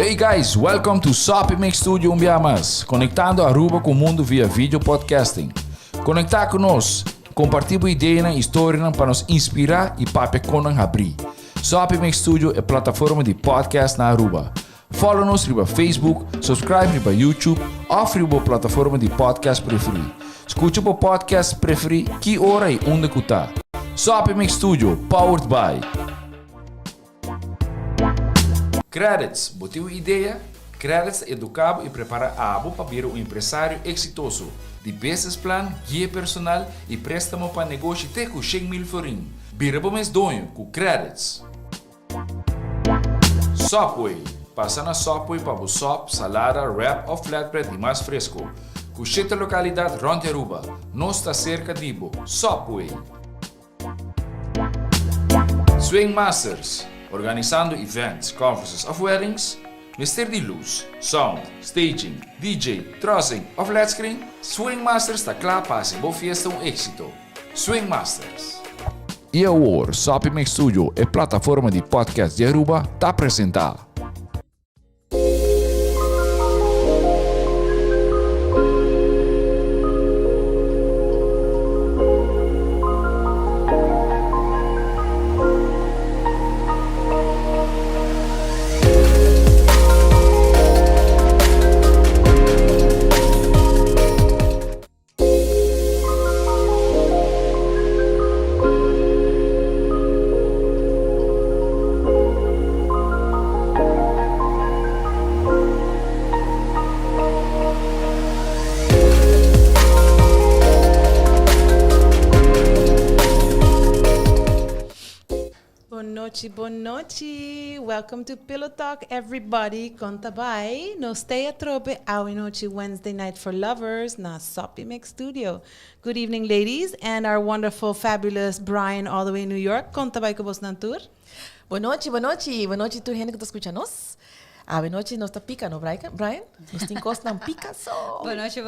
Hey guys, welcome to Sopi Mix Studio Umbiamas, conectando Aruba com o mundo via vídeo podcasting. Conectar conosco, compartilhar ideias e histórias para nos inspirar e papel conan abrir. Sopi Mix Studio é plataforma de podcast na Aruba. Follow-nos no Facebook, subscribe no YouTube ou na plataforma de podcast preferida. Escute o podcast preferido que hora e onde escutar. Sopi Mix Studio, powered by Credits, botiu ideia? Credits educava e prepara a abo para vir um empresário exitoso. De business plan, guia personal e préstamo para negócio até com 100 mil florim. Vira para mês donho com Credits. Sopway, passa na Sopway para o sop, salada, wrap ou flatbread e mais fresco. Com 7 localidades ronde Aruba, nós está cerca de Ibo. Sopway. Swing Masters, organizando events, conferences of weddings, Mister de luz, sound, staging, DJ, trussing of flat screen, Swing Masters está claro para ser boa fiesta êxito. Swing Masters. E agora, Sopi Mix Studio, a plataforma de podcast de Aruba, está apresentar. Buon noche. Welcome to Pillow Talk, everybody. Contabay. No stay at trope. Awi noche Wednesday night for lovers. Na Sopi Mix Studio. Good evening, ladies, and our wonderful, fabulous Brian, all the way in New York. Contabay ko bos nan tour. Boa noite. Boa noite, tu gente que está escuchando nos. Boa noite, nos está pica, no, Brian? Nos tincos não pica só. Boa noite.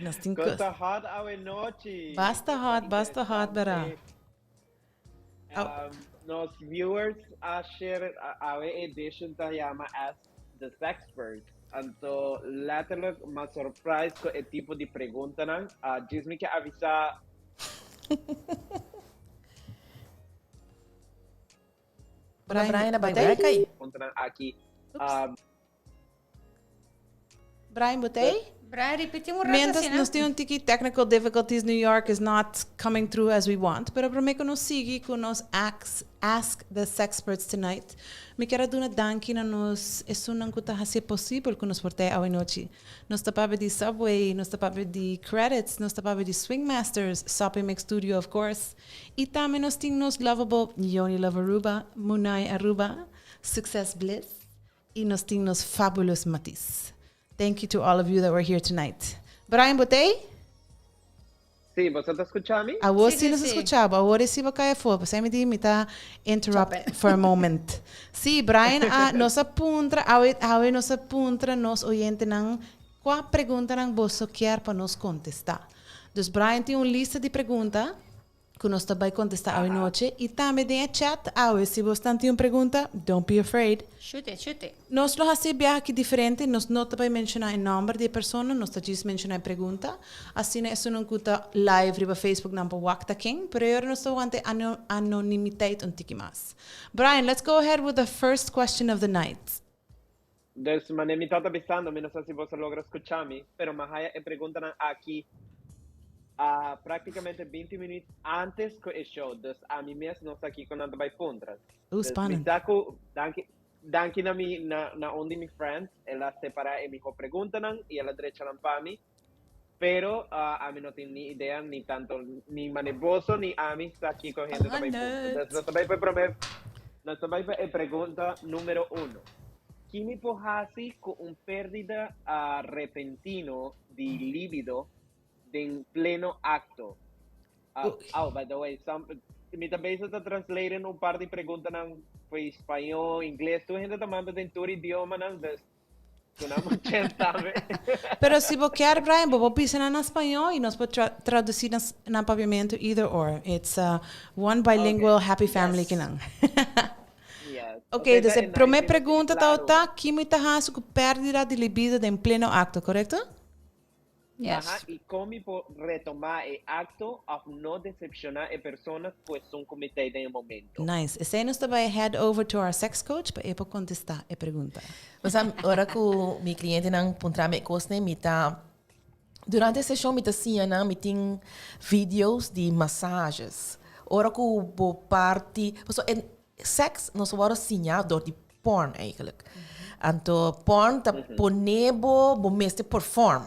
Nos tincos. Costa hot, boa noite. Basta hot, bara. Nos viewers share our edition ta llama Ask the Sexperts. Anto later ma surprise ko e tipo di pregunta nang diz me que avisa Brian vai cair. Contra aqui. Brian, botei? Brian, repetimos um rato Mientras assim, nos tem um tiki technical difficulties, New York is not coming through as we want. Pero para mim que nos siga com nos ask the sexperts tonight, me quero dar uma danke na nos isso não custa a ser possível que nos portei a noite. Nos tapava de Subway, nos tapava de Credits, nos tapava de Swing Masters, Sopi Mix Studio of course. E também nos tem nos lovable Yoni Love Aruba, Munai Aruba, Success Bliss e nos tem nos fabulous Matis. Thank you to all of you that were here tonight. Brian, botei? Sim, você está escutando me? Agora sim nos escuchava. Agora sim vai cair fora. Você me diz, me está interrupt for a moment. Sim, Brian, nos apunta, nos oyente nang, qual pergunta nang você quer para nos contestar. Dus Brian tem uma lista de perguntas que nós também contestar hoje noite e também tem chat. Se você tem uma pergunta, don't be afraid. Chute. Nós lo hacemos aqui diferente, nós não também mencionar o nome de pessoa, nós também mencionar a pergunta. Assim, isso não custa live no Facebook, não para wakta quem, pero eu não estou ante anonimidade um tiki mais. Brian, let's go ahead with the first question of the night. Des mané me está avisando, não sei se você logra escutar-me, pero mas a pergunta aqui praticamente 20 minutos antes do show, dus a mim mesmo não está aqui com nada vai contra. Spannend. Danke na onde mi friends, ela separa e me pergunta e ela direita para mim, pero a mim não tem nem ideia, nem tanto, nem nervoso, nem a mim está aqui correndo também. Nós também foi a pergunta número 1. Que me porrase com pérdida repentino de libido en pleno acto. By the way, me também está translating um par de perguntas em espanhol, inglês, tu gente tomando em todo idioma, não? Sonamos sabe? Pero se você quer, Brian, vou pensar em espanhol e nós podemos traduzir no pavimento either or. It's one bilingual happy family que não. Yes. Ok, dus a en primeira ahí pergunta claro. tá que muita raça com pérdida de libido em pleno acto, correto? Yes. Ajá, y cómo retomar el acto of no decepcionar a personas pues son cometidas en el momento. Nice. E sei nós também head over to our sex coach para ele contestar a pergunta. Mas ora que mi cliente não puntra me cosne mita durante a sessão mita sia na miting vídeos de massagens. Ora que bo parte, en seks nós worden sinja door die porn eigenlijk. Anto porn ta ponebo bo meeste perform.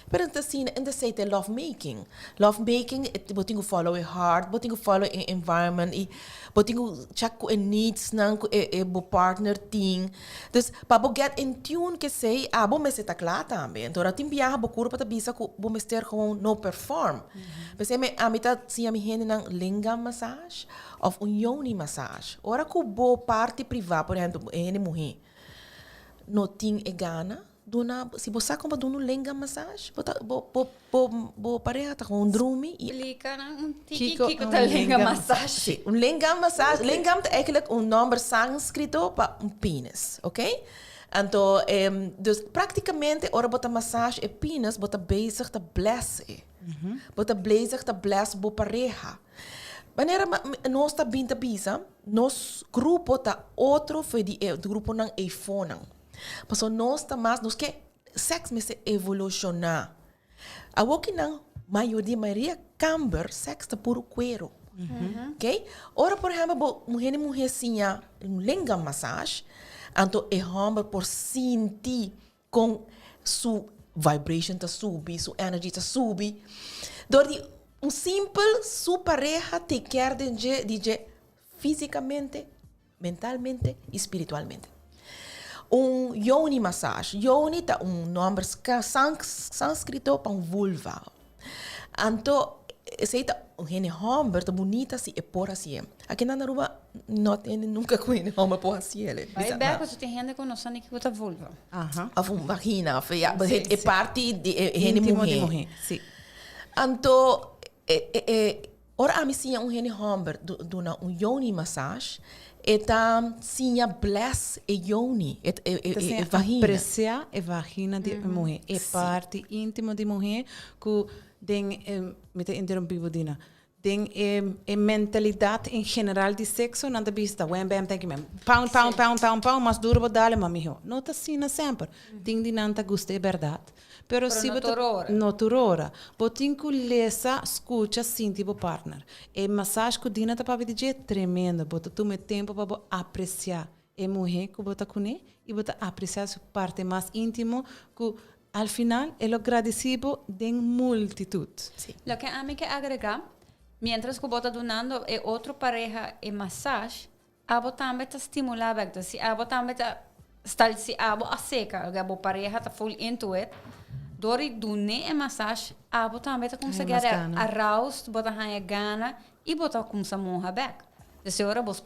Pero enta sina enta seite lovemaking. Lovemaking it botingo follow a heart, botingo follow a environment, e botingo check ko needs nang ko bo partner ting. Dus pa bo get in tune que sei bo me se takla também. Então ora timbia bo kurpa ta bisa ko bo mester gewoon no perform. Mas me amita sia mi hene nang lingam massage of un yoni massage. Ora ko bo parte privada, por exemplo, ene mulher. No ting e gana. Dona, se você compra um lenga massage, bo pareja tá com drumi e Explica um Kiko, tiki-kiko um da lenga lenga massage. sim, lenga massage, lenga é eigenlijk nome sânscrito para penis, ok? Então, dus praticamente ora bota massage e penis bota bezig te blesse, bota bezig te bless bo pareja. Wanneer nós tá binta bisa, nos grupo tá outro foi de grupo nang iPhone. Paso nós também, nós que sexo me se evolucionar. A que não, maioria camber sexo tá puro cuero. Ok? Ora, por exemplo, mulher sinha lenga massage, então é homem por sentir com sua vibration tá subir, sua energia tá subir. Dori simples sua pareja te quer de fisicamente, mentalmente e espiritualmente. Yoni massage. Yoni é nome sânscrito para vulva. Então, esse é um homem que bonita se é por assim. Aqui na Aruba não tem nunca com um homem por assim. Vai bem, você tem gente que não sabe que você vulva. Aham. Of uma vagina, Sim, é sim. parte de Íntimo de mulher. mulher, sim. Então, ora a mim sim um homem dona yoni massage. Eta sinha bless e yoni, e vagina. Apreciar a vagina de mulher. É parte íntima de mulher que tem, me te interrompivo, Dina, tem a mentalidade em geral de sexo, não da vista, wham, bam, tem que mesmo. Pound, mas duro, dale, mamiho. Não está assim sempre. Tem de não te gusta, é verdade. Pero se não torora. não torora. Botin que lesa, escuta, sinti o partner. E massagem que dina tá para dizer tremendo. Bota tu me tempo para apreciar. E mulher que bota com ele e bota apreciar sua parte mais íntima que al final é o agradecido de multitud. Sim. Lo que a mí que agregar, mientras que você donando é outra pareja e massagem, a você também está estimular bem. Se a você também está se a você a seca, a pareja está full into it. Dori dune e massage, a você também está conseguindo aroused, você ganha gana e você começa a morrer back. Desse hora você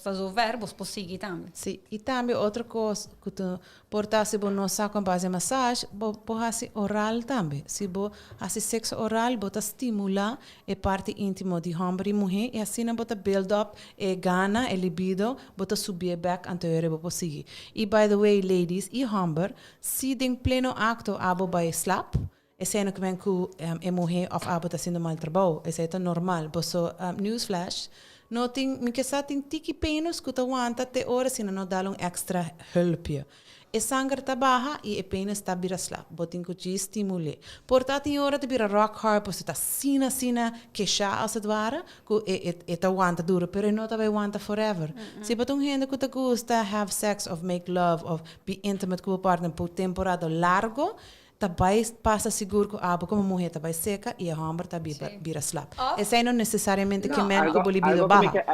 faz o ver, você pode seguir também. Sim, e também outra coisa que tu portasse bom nossa com base massagem, pode fazer oral também. Se você faz sexo oral, você estimula a parte íntima de homem e mulher e assim você build up a gana, a libido, você subir back anterior você seguir. E by the way, ladies e homem, se tem pleno acto abo by slap, esse ano que vem com a mulher of abo está sendo mal trabalho, esse é normal. Você newsflash. No ting, mi que sa ting tiki penos que aguanta te horas se não dá extra hulp. E sangue está baixa e a penis está bira slap. Botin que te estimule. Portanto, tem hora de bira rock hard, você está sina que já as advara, que e aguanta duro, pero não também aguanta forever. Se botum gente que te gusta have sex of make love of be intimate com o partner por temporada largo, também passa seguro que a água como mulher também seca e a homem também vira slap. Esse não necessariamente que men com o libido baja.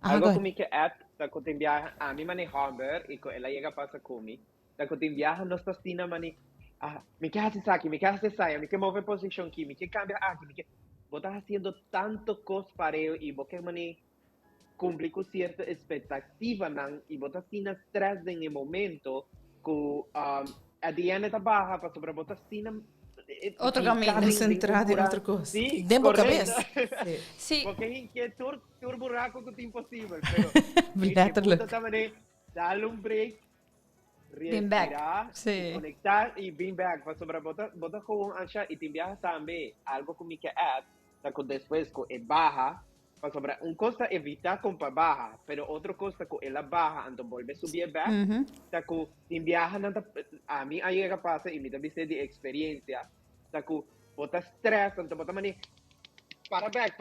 Algo que me que add, da que te envia a mí mane Humber y ela llega a pasa comi, da que te envia no está sina mane, me que hace aquí, me que hace saya, me que move position aquí, me que cambia aquí, me que vos estás haciendo tanto cospareo y vos que mane cumplir con cierta expectativa nan y vos estás sin estrés en el momento que a Diana está baja para sobre vos estás sin Outro caminho. Concentrado em outra coisa. Sí, Dentro da correcto. cabeça. Sí. Porque es que tur buraco que es imposible, pero Letterlijk. también darle un break, Being back. respirar, Sí. conectar y being back. Para sobre bota con ancha y te envías también algo que me que add, que después que baja, para sobre un cosa evitar con para baja, pero otra cosa que ela baja, entonces vuelve a subir back, que te envías a mí ahí que pasa y me también sé de experiencia, que bota stress, entonces bota maní para back.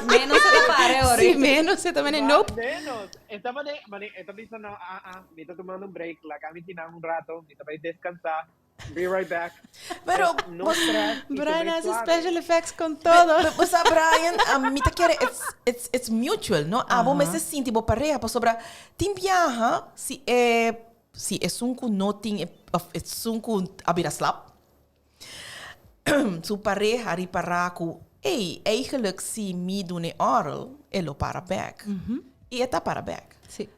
Menos se te pare, Ori. Sí, menos se também nope. Menos. Esta pensando, me está tomando un break, la caminar un rato, me está para descansar, be right back. Pero, no stress. y Brian sobre hace suave. special effects con todo. O sea, Brian, a mí te quiere, it's mutual, ¿no? A vos me se siente, vos pareja, pues sobre, tim viaja, si es un cu no ting, es un cu abira slap, su pareja riparar cu, eigenlijk si me doen oral, lo para back. E eta para back. Sim.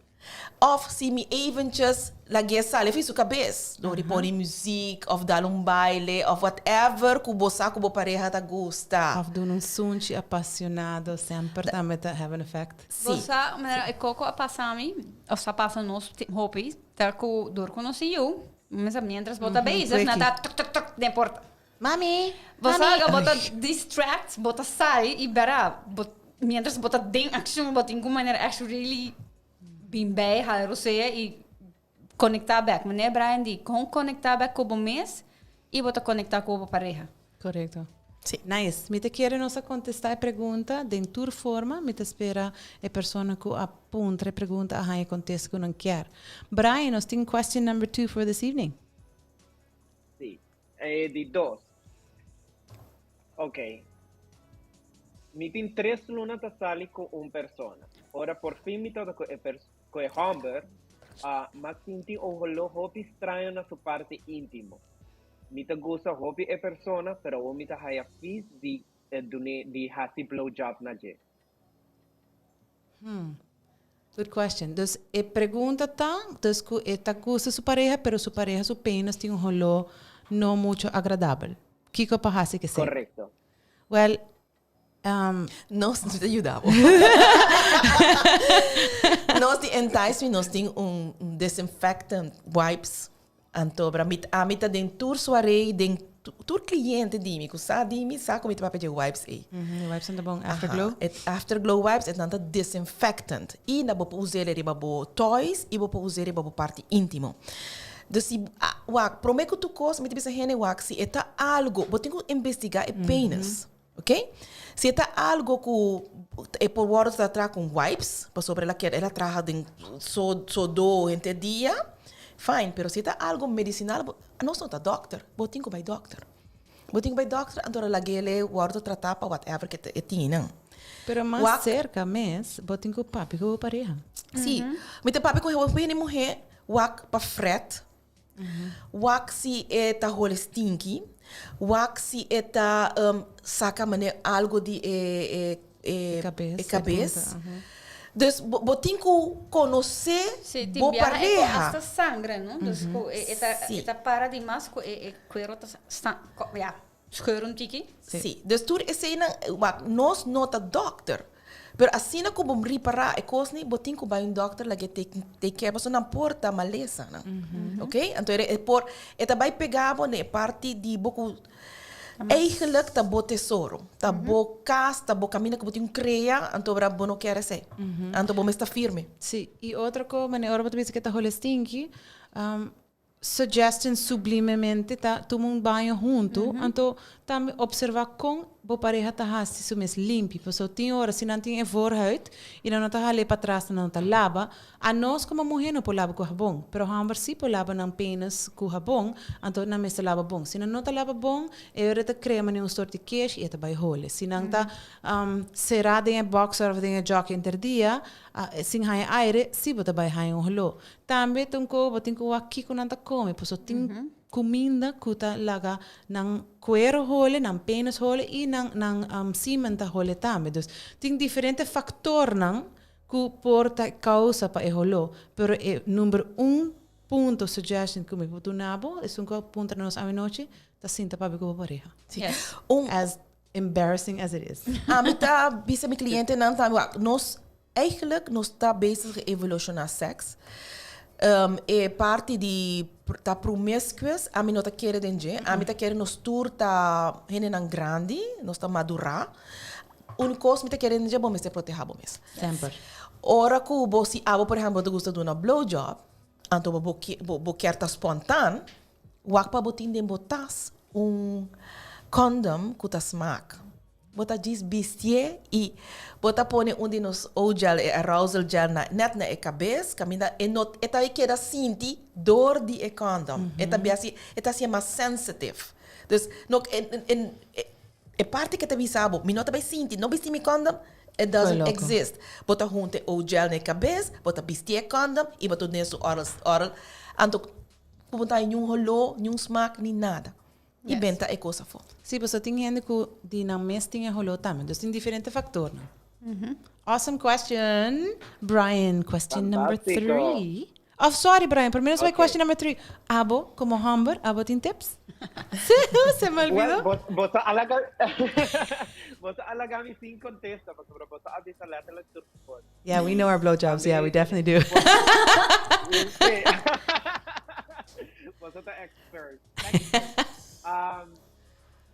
Of si me eventjes la guesa le fiz cabeça, door pôr muziek of dar baile of whatever que você com pareja tá gosta. Of doen een zoentje apasionado, sempre também tá have an effect. Você, mas coco a passar mim, ou só passa nos hobbies, tá com dor conheci eu, mas a mientras bota beijo, nada tuk de porta. Mami! Você bota distract, bota sai e bera, mientras bota den action, bota em maneira actually bem bem, hallo você e conectar back. Meneer Brian die kon conectar back com o mês e bota conectar com a pareja. Correto. Sim. Nice. Me te quer nos contestar a pergunta de tua forma, me te espera a pessoa que apunta a pergunta a contesta que não quer. Brian, nós temos question number 2 for this evening. Sí. De 2. Ok. Me tem 3 lunas a salir con una persona. Ahora por fin me toca con el Humber, mas senti un hobby extraño na su parte íntimo. Me te gusta hobby e persona, pero o me te haya fiz de hasi blowjob na je. Good question. Dus a pergunta tá, dus que está gusta sua pareja, pero sua pareja su penis tem rolo não muito agradável. Kiko pahasi que sei. Correcto. Well, Nós te ajudamos. Nós de entais nós tem desinfectant wipes antobra a mita den tur soirée den tur cliente dimi ku sa dimi sa como te papel de wipes aí. wipes on the bone afterglow. Et afterglow wipes é tanta desinfectant e na bo usar ele babo toys e bo usar ele babo parte íntimo. Dus si wak prometo tu coisa, me te bisa hene wak si eta algo, bo tenho investigar e penis. Ok? Se está algo que por words da tra com wipes, para sobre ela que ela traga de só do entre dia, fine. Pero se está algo medicinal, não sou da doctor, botinho by doctor. Botinho by doctor, então ela gele word tratar para whatever que tinha. Pero mais Wak- cerca mes, botem com papi com pareja. Sim. Me te papi com eu pene morrer, wak para fret. Wak si eta hole stinky. Wak si eta saca mane algo de cabeça. Dus botin ku conhecer Sí, bo tibia pareja. hasta sangre, ¿no? Entonces, Sí. esta para de más, cuero ya, scheur un tiki. Sim. Dus tur é cena wak nós nota doctor. Pero assim na como reparar é coisa nem botin ku by um doctor lá que te que a na porta maleza, não? Ok? Então é por é vai pegar né parte de boku eigenlijk tá bo tesouro, tá bo casa, tá bo caminho que botin crea, então bra bo não quer ser. Então bo está firme. Sim. E outra coisa, mane ora você que está holestinki, suggestion sublimemente tá tomar banho junto, então também observar com bo pareja tá hasi su mes limpi, porque tem hora se não tem voorhuid e não tá ali para trás não tá lava, a nós como mulher não pode lavar com sabão, pero hamber si pode lavar não apenas com sabão, então não mes lava bom. Se não tá lava bom, é tá crema nem um sorte de queijo e tá vai hole. Se não tá será em boxer ou em jockey interdia, sem hai aire, si bota vai hai um holo. Também tem que aqui com nada come, porque tem comida que tá laga nang cuero hole, nang penis hole e nang cimenta hole também. Dus tem diferentes fatores nang que porta causa para holo, pero número punto suggestion que me botou nabo, é um ponto na nossa noite, tá sinta para com a pareja. Yes. As embarrassing as it is. Amita, bisa mi cliënten dan eigenlijk nos está bezig met evolucionar seks. E parte di ta promiscuous, a mi nota quere denje, a mi ta quere nos tour ta henen grandi, nos ta madura. Unicos mi ta quere denje bom se proteja bom mes. Sempre. Ora que bo si abo por exemplo te gusta de una blowjob, anto bo quer ta spontan, wakpa botin den botas condom que ta smaak. Bota diz bestie e bota pone onde nos gel e arousal gel net na cabeça, caminha e not eta queda sinti dor de condom. Eta biasi eta se mais sensitive. Dus nog e parte que te bisabo, mi nota vai sinti, no bisti mi condom, it doesn't exist. Bota junte gel na cabeça, bota bestie condom e bota nesse oral. Anto bota nenhum rolo, nenhum smaak, nem nada. E benta é coisa for. Sim, você tem gente que de na mes tinha rolou também. Dus tem diferentes fatores. Awesome question. Brian, question number Fantástico. 3. Oh, sorry, Brian. Primeiro vai question number 3. Abo, como Humber, abo tem tips? Se me olvidou? Well, bota alagami sin contesta, porque bota avisa la tela turpon. Yeah, we know our blowjobs. Yeah, we definitely do. Bota ta expert.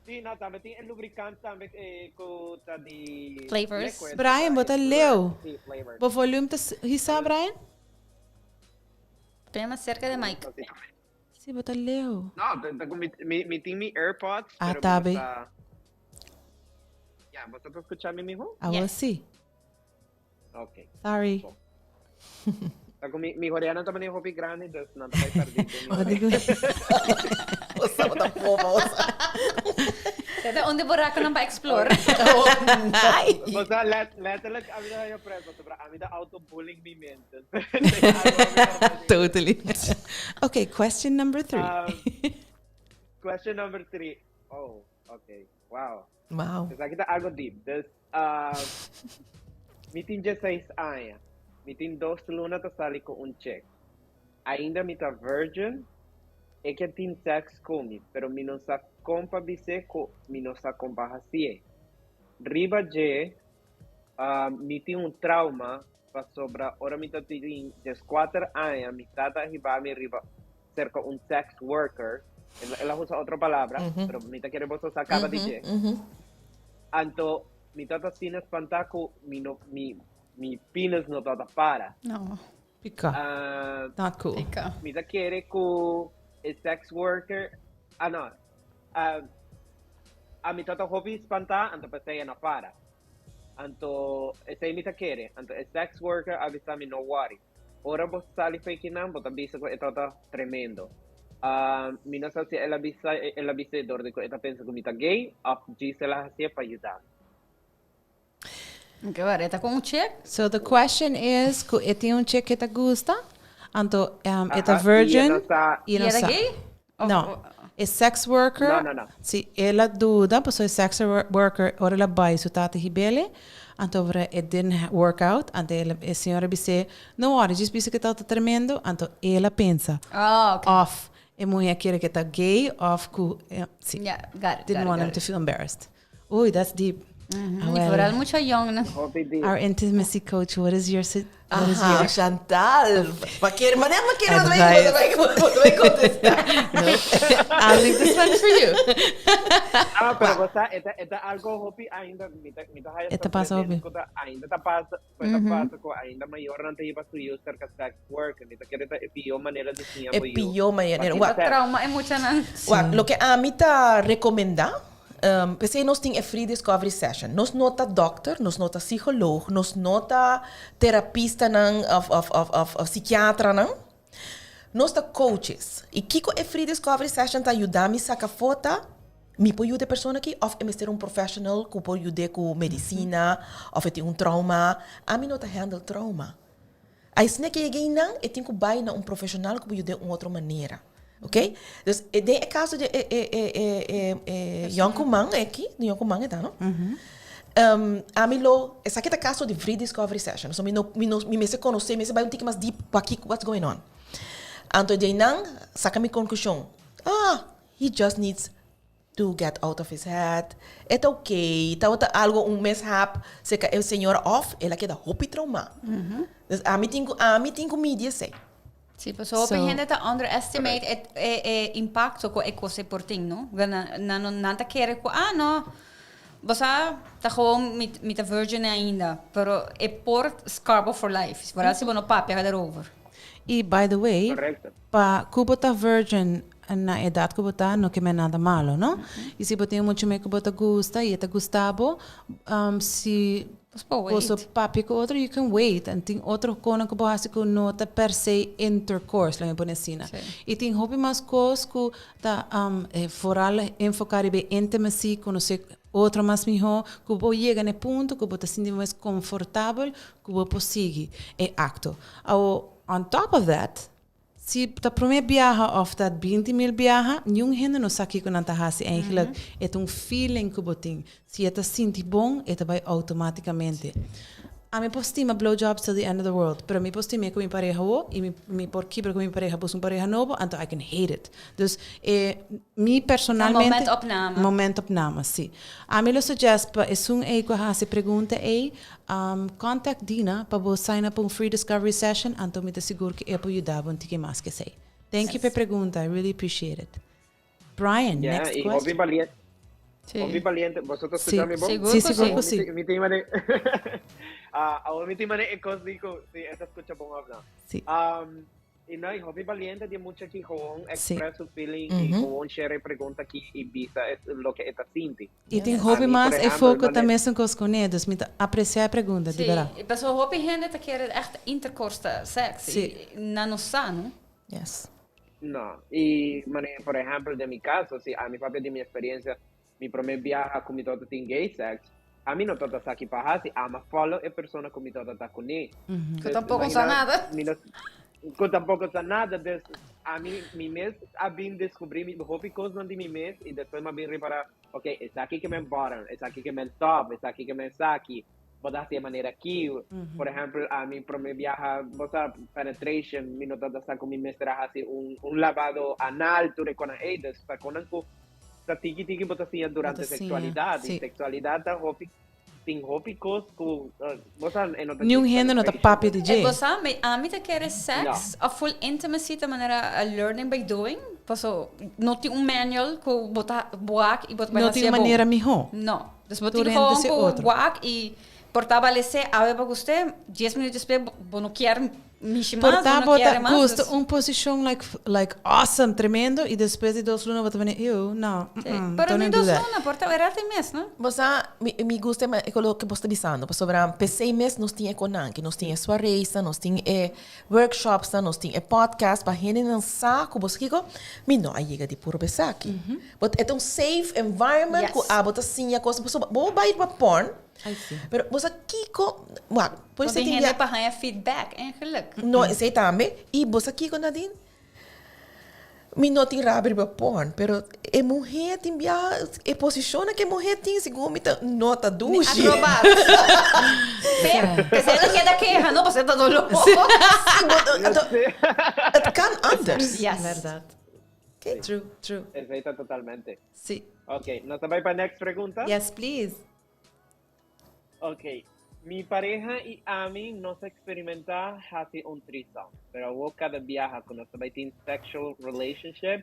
Sim, não, também tem lubricante também com tá de Flavors. liquid, Brian, bota leu. Sim, flavor. Bo volume tá hisa, Brian? Bem mais cerca de Mike. Sim, bota leu. Não, me tem mi AirPods. Ah, pero tá bota- bem. Yeah, você tá escutando mesmo? Ah, Yeah. sim. Ok. Sorry. Tá com mi coreana também é hobby grande, então não tá perdido. Eu digo, Osa, bota fofa, Até onde o buraco não vai explorar. Basta letterlijk aan mij je pres, want aan mij de auto-bullying me mensen. totally. Okay, question number 3. Question number 3. Oh, okay. Wow. Wow. Dus kita algo deep. Dus, meeting 16 anos. Meeting 2 lunas ta sali com check. Ainda me tá virgin. É que tem sex comigo, pero me não sa compa bise ko me não sa compa hasie. Riba je, me tem trauma para sobra. Ora me tá tem 4 anos. Me tá riba me riba cerca sex worker. Ela usa outra palavra, pero me tá querendo você acaba de je. Anto, me tá sin espantar ko mi penis no tá para. Não, Pica. Not cool. fica. Me tá querer ko sex worker, não. A mi tata hobby espantar, anto pasaya na para. Anto, essa me tá querer. Anto, sex worker, avisa me no worry. Ora vos sali fake nam, vos avisa ko ito ta tremendo. Mi não sabe se ela avisa dor de ko ita pensa ko mi tá gay, of G se la hasia para ajudar. Que vareta com check. So the question is, ku eti chick que te gusta? Anto, eta Ajá, virgin? y ella sa- y E era gay? No. É sex worker? No. Se ela dúvida, pues é sex worker, ora ela vai su tata hibele, anto ora it didn't work out, anto ela, a senhora disse, não, ora, diz que tá tremendo, anto ela pensa, Ah, ok. off, a mulher quer que tá gay, off, sim, Yeah, got it. didn't want him to feel embarrassed. Ui, that's deep. E Well, for mucho young, né? Hobby de our intimacy coach, what is your Ajá, Chantal. Mas não Advice. vai contestar. I'll leave this one for you. pero basta, esta algo hobby ainda, Esta pasa hobby. Ainda ta pasa ko ainda maior não tem para su user ka sex work, ni ta querer ta pior maneira de sinha É pior maneira. O trauma é muito, né? Lo que a mim tá recomenda, pensei nós tem a free discovery session. Nós nota doctor, nós nota psicólogo, nós nota terapista não, of psiquiatra não. Nós tá coaches. E kiko a free discovery session tá ajudar me sacar foto. Me pode ajudar pessoa aqui, ou é ser profissional que pode ajudar com medicina, ou tem trauma. A mim não tá handle trauma. Aí se não é que alguém não, eu tenho que ir na profissional que pode ajudar de outra maneira. Ok? Dus de caso de Yonkuman aqui, de Yonkuman é tá, não? A mim lo, essa aqui é o caso de free discovery session. So me se conhecer, me se vai um pouco mais deep para aqui what's going on. Anto de nang, saca mi conclusión. He just needs to get out of his head. É ok. Tá algo mishap. Se que o senhor off, ela queda hopi trauma. Dus a mim tenho mídia sei. Sì, pues so gente te underestimate het impacto ko ekose porting, no? Nanta kere ko, no. Basta ta gewoon met de virgin ainda, pero port Scarborough for life. Vooral si bono papia daarover. E by the way, Correcto. pa kubota virgin na edad kubota no que me nada malo, no? E se botem muito me kubota gusta e eta gustavo, si posso papi com outro, you can wait. And tem outro coisa que você que nota per se intercourse, lá me põe assim. E tem hobby mais coisas que tá foral enfocar bem intimacy, conhecer outro mais melhor, que você chega no ponto que você se sente mais confortável, que você pode seguir é acto. On top of that, se ta primeiro viaja of dat 20.000 viaja, nenhum gente não sabe que não está assim. Eigenlijk é feeling que você tem. Se você sente bom, você vai automaticamente. A mim postima blowjobs till the end of the world, pero mi postima com minha pareja e mi por quebra com minha pareja bus pareja novo, então I can hate it. Dus mi personalmente moment opname, sim. A mim lo suggest pa esun que hace pergunta contact Dina para você sign up um free discovery session, então me te seguro que eu posso ajudar um tique mais que sei. Thank you for pergunta, I really appreciate it. Brian, next question. Hobby valiente. Sí. Hobby valiente, vosotros escuchan mi voz. Seguro que sí. Mi team ahora mi team es código, sí, esa escucha bom hablar. Sí. Y no, hobby valiente tiene mucho que con express su feeling y con share pregunta aquí y visa es lo que está sinti. E tem hobby mais é foco também são com os conhedos, me apreciar a pergunta, de verdade. Sim, mas o hobby gente te quer echt intercourse seks, na no sano. Yes. No, y por ejemplo, de mi caso, sí, a mi papá de mi experiencia, mi primer viaje con mi tota tin gay sex, a mí no tota aquí para así, ama follow a persona con mi tota está con él. Que tampoco sa nada. Que tampoco sa nada, a mí mi mes a bien descubrir mi hobby cosas de mi mes y después me bien reparar, ok, es aquí que me bottom, es aquí que me top, es aquí que me saki. Vos de manera aquí, por ejemplo, a mi primer viaje, vos a penetration, mi nota está con mi mestra así un lavado anal, tú reconoces, está con sa tiki bota siya durante sexualidad. Sí. Y sexualidad ta hobby ting hobby cos ku bosa Nenhum gente não tá papi de jeito. Bosa, a mim te quer sex, a full intimacy de maneira learning by doing. Paso, não tem manual que bota boak e bota não tem maneira melhor. Não. Dus bota com boak e portava lese ave para você 10 minutos depois não quer Portar bota gusto posição like awesome, tremendo e depois de 2 lunas bota venir não. Pero nem 2 lunas, porta era até mês, não? Você me gusta o que você está dizendo, sobre PC mês nós tinha conan, que nós tinha soirées, nós tinha workshops, nós tinha podcast para gente não saco, você que me não aí chega de puro pesaki. But é um safe environment que a bota sim a coisa, você vou vai para porn. Pero você kiko, por isso tem para ganhar feedback, eigenlijk. Não, sei também. E você kiko nadin. Me não tem rabre para porn, pero é mulher tem bia, é posiciona que mulher tem segundo me nota duche. Acrobata. Que você não quer da queja, não, você tá doloroso. It can anders. Yes. Verdade. Okay, true. Perfecto, totalmente. Sí. Okay, ¿nos vamos para la next pregunta? Yes, please. Ok, mi pareja y a mí nos experimenta hace un threesome, pero vos cada viaje con nosotros hay sexual relationships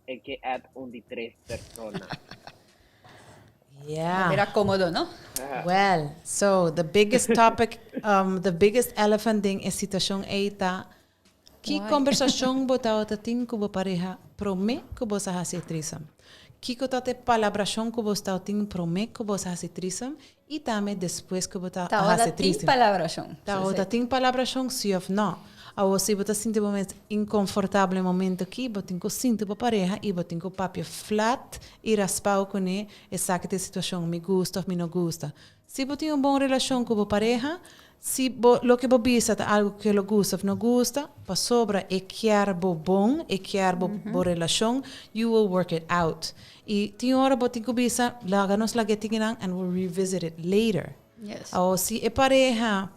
es que es un de 3 personas. Yeah. Era cómodo, ¿no? Well, so the biggest topic, the biggest elephant thing is situação eita. Que conversação botar o ting com a pareja promete que você hace threesome. Que te palabração que você está tendo promete que você hace threesome e também depois que você hace threesome. Tá tem palabração sim ou não. A você você sente um momento inconfortável momento aqui, você tem que sentir para pareja e você tem que papel flat e raspar com ele essa que situação me gusta ou me não gusta. Se você tem uma boa relação com a pareja, se lo que você visa é algo que ele gosta ou não gosta, para sobra é quer bom, é quer boa relação, you will work it out. E tem hora você tem que visa, laganos lagetingan and we'll revisit it later. Yes. Ou se é pareja,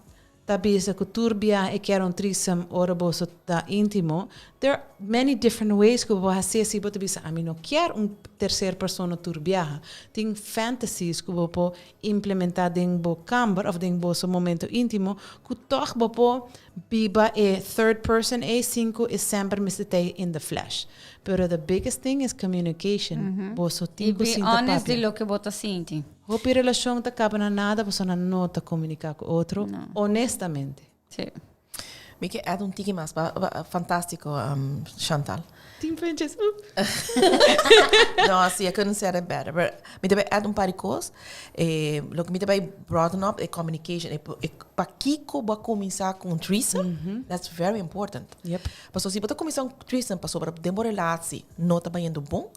bisa que turbia e quer threesome ora boso tá íntimo. There are many different ways que você fazer se você bisa a mim não quer terceira pessoa turbia. Tem fantasies que você implementar dentro do camber ou dentro do momento íntimo que toch você biba e third person e cinco e sempre mistetei in the flesh. Pero the biggest thing is communication. Você E tem que be sinta honest de papel. lo que você sente. Hopi relação tá acaba na nada, você não tá comunicar com outro honestamente. Sim. Me que add tiki mais, fantástico, Chantal. Team Princess. No, sí, I couldn't say it better. But me debe add par de coisas. Lo que me debe broaden up é communication. Para Kiko vai começar com threesome, that's very important. Yep. Porque se você começar com threesome para sobre uma relação, não está indo bom,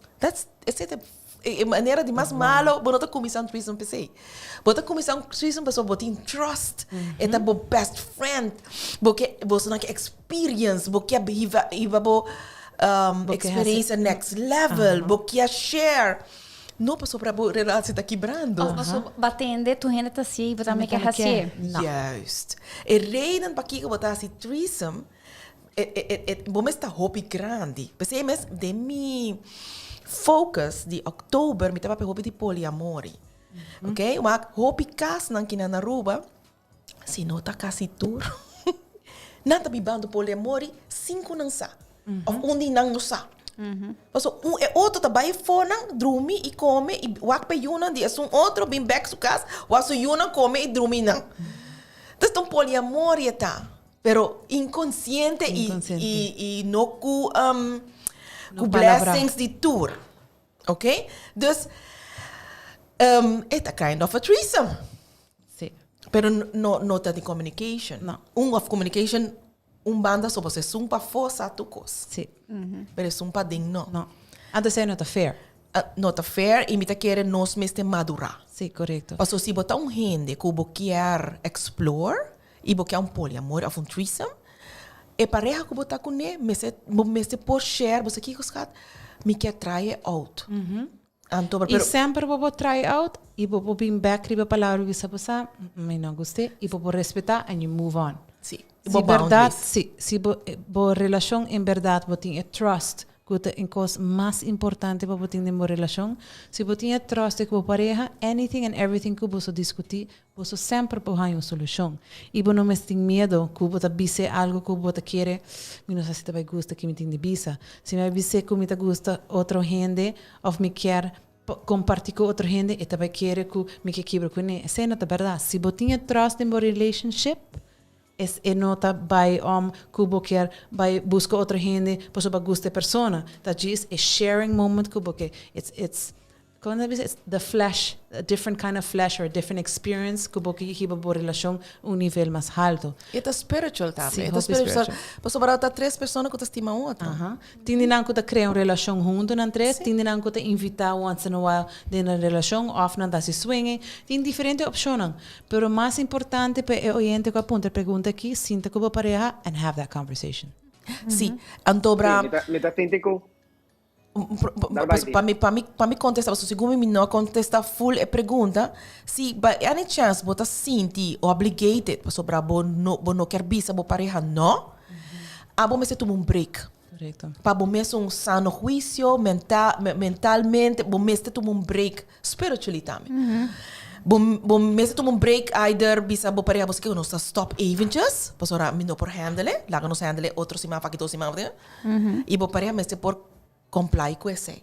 é maneira de mais malo, você não está começando threesome para você. Você está começando threesome para você tem trust, é tá bom best friend, porque você não quer experience, você quer experiência next level, você quer share. Não passou para a relação está quebrando. Of você batende, tu rende tá assim, você também quer fazer. Juist. E reden para que você assim threesome, bom está hobby grande. Porque mas de mi focus de outubro, me tava para hobby de poliamore. Ok? Mas hobby cas nan kina na Aruba, se nota kasi tour. Nata bibando poliamore, 5 não sa. Of undi nang no sa. So, outro trabalho fora, dorme e come, e wak pe yuna, di asun outro, bim back su casa, wasu yuna, come e dorme não. Então, poliamore tá. Pero inconsciente. E no ku blessings de tour. Ok? Dus, it's a kind of a threesome. Sim. Pero no tá de communication. Não. Of communication, banda só você sumpa força tu cos. Sim. Pero sumpa ding no. Não. Antes é not fair. Not a fair, e me tá querer nos meste madurar. Sim, correto. Paso si botar gente que você quer explore, e você quer poliamor ou threesome, e pareja que botar com ele, mas por share, você que gostar, me quer try out. Então, E sempre vou try out, e vou bem back riba palavra que sabe me não gostei, e vou respeitar and you move on. sim. Se verdade, se bo relação em verdade, vou ter trust, que é a coisa mais importante para ter uma relação. Se você tem trust com a pareja, anything and everything que você discutir, você sempre pode ter uma solução. E você não tem medo que você bise algo que você quer, eu não sei se você gosta que me tem de bisa. Se me bise que me gosta outra gente, ou me quer compartilhar com outra gente, e também quer que me quebra com ele. Essa não é verdade. Se você tem trust em uma relationship, é nota vai que quer vai buscar outra gente para sua gosto de persona. That is a sharing moment que it's quando it's the flesh, a different kind of flesh or a different experience que hiba por relação nível mais alto. É spiritual também. Sim, É spiritual. spiritual. Paso para outra 3 pessoas que estima outra. Tindi nan ko ta criar uma relação junto nan três, tindi nan ko ta invitar once in a while de na relação, of nan da si swinging, tem diferentes opções. Pero mais importante para o oyente que apunta pergunta aqui, sinta com a pareja and have that conversation. Sim. Então, Me tá sentindo para me contestar, se segundo me não contestar full a pergunta, se by any chance você sente obligated, sobre não quer bisa bo pareja não, abo me se toma break. Correto. Para bom mesmo sano juízo mentalmente, bom mesmo toma break spiritually também. Bom mesmo toma break either bisa bo pareja você que não está stop even just, para ora me não por handle, lá não se handle outro se ma fakito se ma, e bo pareja mesmo por comply com esse.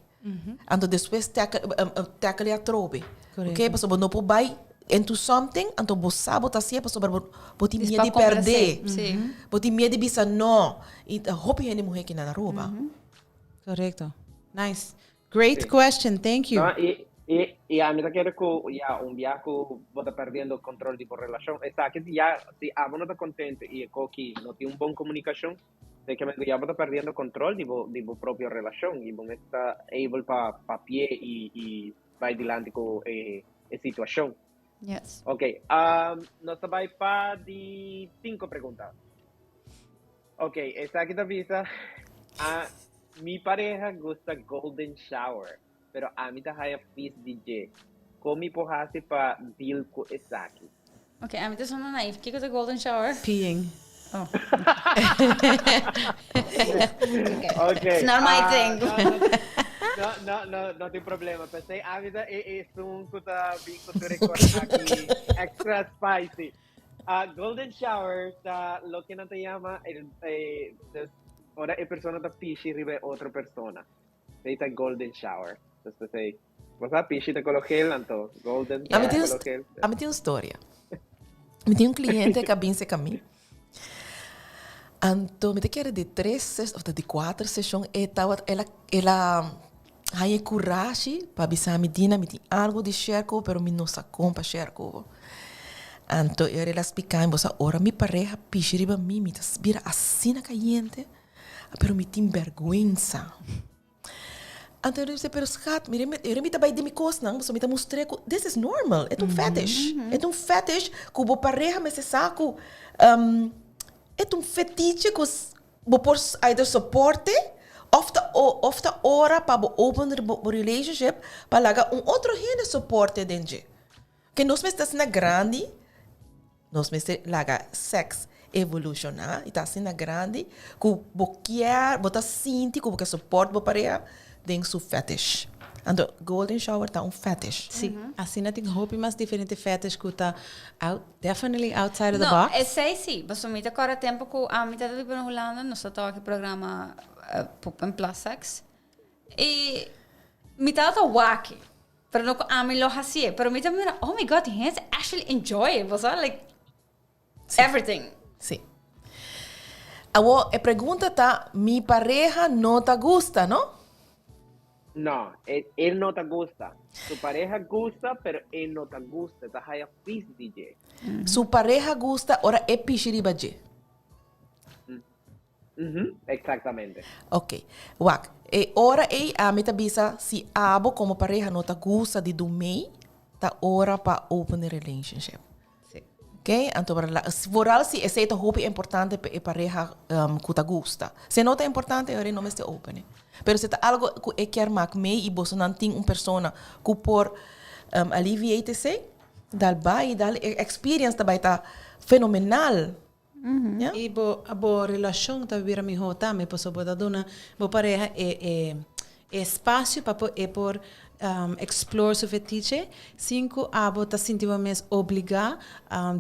Então depois tackle a trobe. Ok? Porque não pode buy into something, então você sabe tá assim, porque você medo de perder. Você medo de bisa não. E hope ele morrer aqui na Aruba. Correto. Nice. Great question. Thank you. No, y a mí te quiero que ya un viaje vos estás perdiendo el control de tu relación. Está que ya si a vos no estás contento y que no tiene una buena comunicación, de que ya vos estás perdiendo control de tu propia relación y vos no estás able para pie y va adelante con la situación. Yes. Ok, nos vamos para de 5 preguntas. Ok, esta aquí te avisa. Mi pareja gusta golden shower, pero a mí te haya fiz DJ. ¿Cómo puedo hacer para deal con esa aquí? Okay, I'm just on naive. Kijk de golden shower. Peeing. Oh. Okay. It's not my thing. No tem problema. Pensei, a vida é um kuta bico tu record aqui extra spicy. Golden shower tá lo que não te llama ora é persona da pisci ribe outra persona. Feita golden shower. Entonces sei, você pisci te colocel anto golden A mí colocel. tiene una historia. Me tiene un cliente que vinse caminho. Então, me quer de 3 ou de 4 sessões, ela hay coragem para avisar me dina, me tem algo de cerco, pero me não sacou para cerco. Então, eu ela explicar, você ora mi pareja pichiriba me vira assim na caliente, pero me tem vergonha. Então, eu disse, pero schat, eu me trabalhei de me costa, não, você me mostrei que this is normal, é fetish. É fetish que o pareja me se saco, é fetiche que você pode either suporte of the hora para open relationship para lagar outro gente suporte dentro. Que nós estamos na grande, nós estamos lagar sex evolucionar e está assim na grande que você quer, você sente que você suporte para pareja dentro do fetish. Então, golden shower está fetish. Sim. Assim não tem roupa mais diferente fetish que está definitely outside of the No, box. é sei sim. Mas o mita agora tempo que a mita do Libano Holanda nós só aqui programa em plus sex e mita tá wacky. Pero no a mim lo hacía. Pero mita mira, oh my god, he actually enjoy it. Was like everything. Sim. Agora, a pergunta está, mi pareja não te gusta, não? No, él no te gusta. Tu pareja gusta, pero él no te gusta. Estás ahí a pis DJ. Su pareja gusta, ora é pichiriba je. Exactamente. Ok. Wak. E ora a meta bisa si abo como pareja não te gusta de dormir, tá ora para open a relationship. Sim. Ok? Então, vooral se é certo hope importante para a pareja que te gusta. Se não é importante, eu não me estou open. Pero se tá algo que quer mak mee e você não tem uma pessoa que por aliviar-se, dal bai, dal experience também tá fenomenal. Yeah? E a relação tá vira mi hota, me posso botar dona, bo pareja é espaço para por explore su fetiche, cinco abo tá sentindo mais obrigar,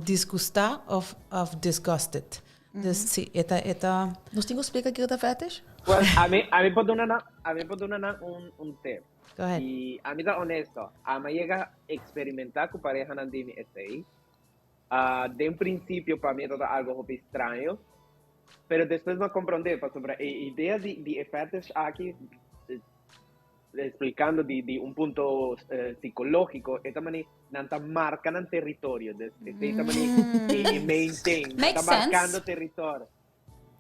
disgustar of disgusted. Dus sim, eta. Nós temos que explicar o que é fetish? Well, a mí puedo dar un tip. Go ahead. Y a mí está honesto, a mí llega a experimentar con pareja nandimi ese. De un principio para mí era algo extraño, pero después me comprendí sobre la idea de fetish aquí, explicando de un punto psicológico, esta manera nanta marcan el territorio, esta manera maintain, Makes está marcando sense. territorio.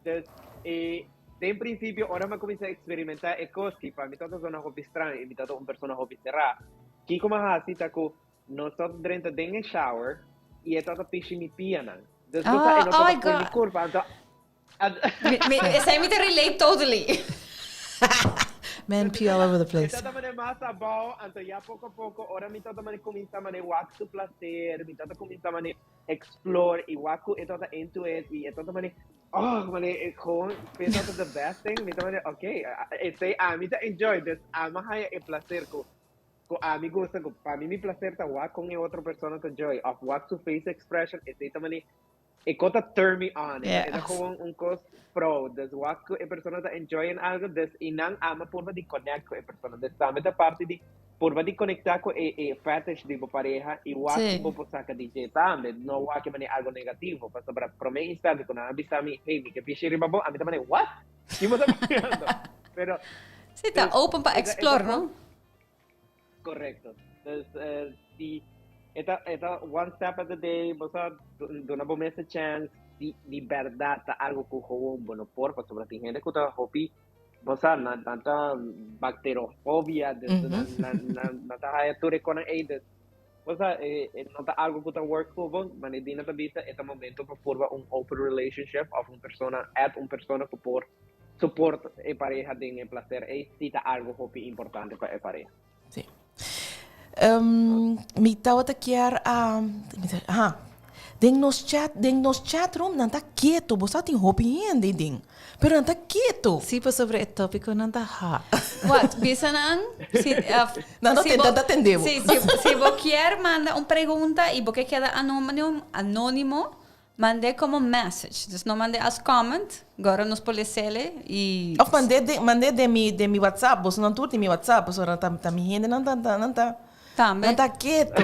Entonces, de un principio, ahora me comencé a experimentar cosas que para mí todas son hobby extrañas, y todas son personas hobby cerradas. Que como así, taco, nosotros dentro de un shower, y esto está pichi mi piana. Entonces, Oh my God. mi curva, Essa me relate totally. Men pee all over the place. Esta también más abajo, entonces ya poco a poco, ahora mi tata mane comienza a mane wax su placer, mi tata comienza a mane explore, y waku esto está into it, y esto está mane, oh, mane, gewoon, piensa que the best thing, mi tata mane, okay, a mí te enjoy this, a más hay el placer, a mí gusta, para mí mi placer está wax con otra persona te enjoy, of wax su face expression, esta mane, e cosa turn me on, Yes. es como un cos pro, des wax que persona está enjoying algo, des inang ama purva de connect com a persona, des também da parte de purva de conectar com fetish de pareja e wax Sim. bo saca DJ também, não wax que mane algo negativo, para mim instante quando a bisa mi, hey, mi que pichiri babo, a mí também what? Que mo tá falando? Pero Você tá open para explore, não? correcto. Entonces, si esta one step at a day, vos dona bom essa chance de verdade tá algo que o bueno por sobre a gente que tá hopi, vos na tanta bacterofobia, na tá aí tudo com AIDS. Vos não tá algo que tá work com, mas dina tá vista este momento para formar open relationship of uma persona que por suporta a pareja de placer, e tá algo hopi importante para a pareja. Sim. Me estava a querer Den nos chat room, nanta quieto. Você tem opinião, ding. Pero nanta quieto. Sí, pues sobre el tópico no está hot. What? Bisa nang? Si, Não, não, tenta atender. Se você quer mandar uma pergunta e você quer anônimo, mande como message. Dus não mande as comment. Agora nos policele e... Of mandei de mi WhatsApp. Você não tudo mi WhatsApp. Você tá me rindo, não tá. Também. Não tá quieto.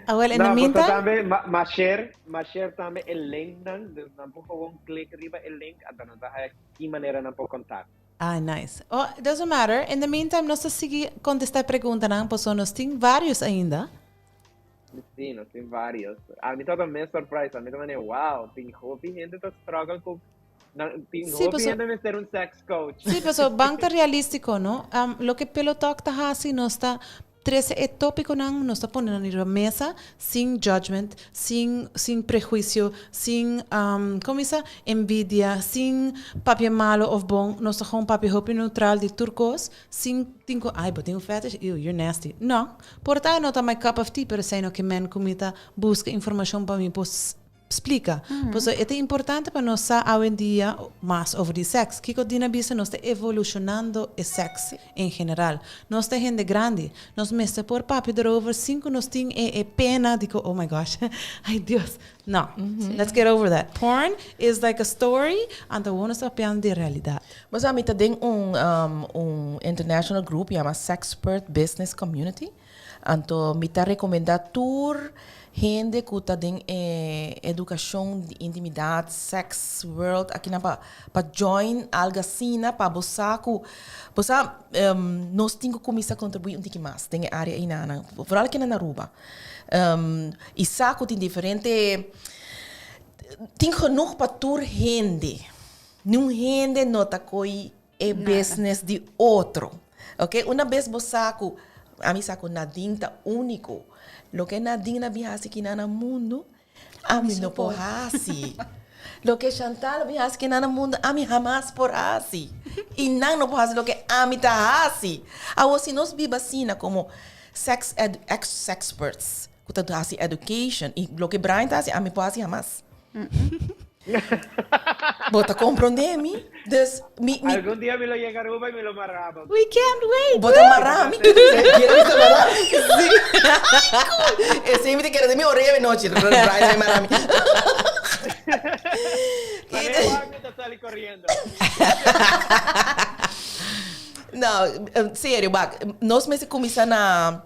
Well, in the No, pues meantime, también, share también el link, tampoco un clic arriba el link, hasta no te de manera no puedo contar. nice. Oh, it doesn't matter. In the meantime, nós seguimos contestar perguntas, não? Pois nós temos vários ainda. Sí, no, tem vários. A mí también surprise, a mí también, wow, tem gente que struggle con... Tem Sí, pues, gente de ser un sex coach. Sí, pues banca realístico, ¿no? Lo que Pelotalk está haciendo, no está 13 tópico, no está poniendo en la mesa sin judgment, sin prejuicio, sin, ¿cómo dice? Envidia, sin papi malo o bon, no está con papi hopi neutral de turcos, sin, tengo, ay, but tengo fetish, ew, you're nasty. No, por tal no está my cup of tea, pero sei no que men comita busca información para mí, pues, explica. Pues es importante para nós hoje em dia mais sobre o sexo. Kiko Dina bisa nós está evolucionando o sexo em geral. Nós está gente grande. Nós mesmo por papi over 5 nós tem pena de oh my gosh. Ai Deus. No. Let's get over that. Porn is like a story and the one is a piano de realidade. Mas a mim tem international group chama Sexpert Business Community. Então, me tá recomendando tour gente que está em educação de intimidade, sex world, aqui na para join algo assim, para você nós temos que começar a contribuir um pouco mais, tem área aí na, por aqui na Aruba. E saco tem diferente, tem genoeg para tour gente, não gente nota coi é business de outro, ok? Uma vez você saco, a mim saco nadinha tá único. Lo que nadie na bihasi kinana mundo, a mim não porrasi. Lo que Chantal bihasi kinana mundo, a mim jamás porrasi. E não porrasi lo que a mim tahasi. A você nós bibasina como sex experts, que tá hasi education e lo que Brian tá hasi, a mim porrasi jamás. Bota compreende-me? Algún día me lo llega a Aruba y me lo marraba. We can't wait. Bota marrami. ¿Quieres marrami? Sí. Ese me queda de mi orilla de noche. Brian me marrami. Te salí corriendo. Não, sério, nós mesmos começamos a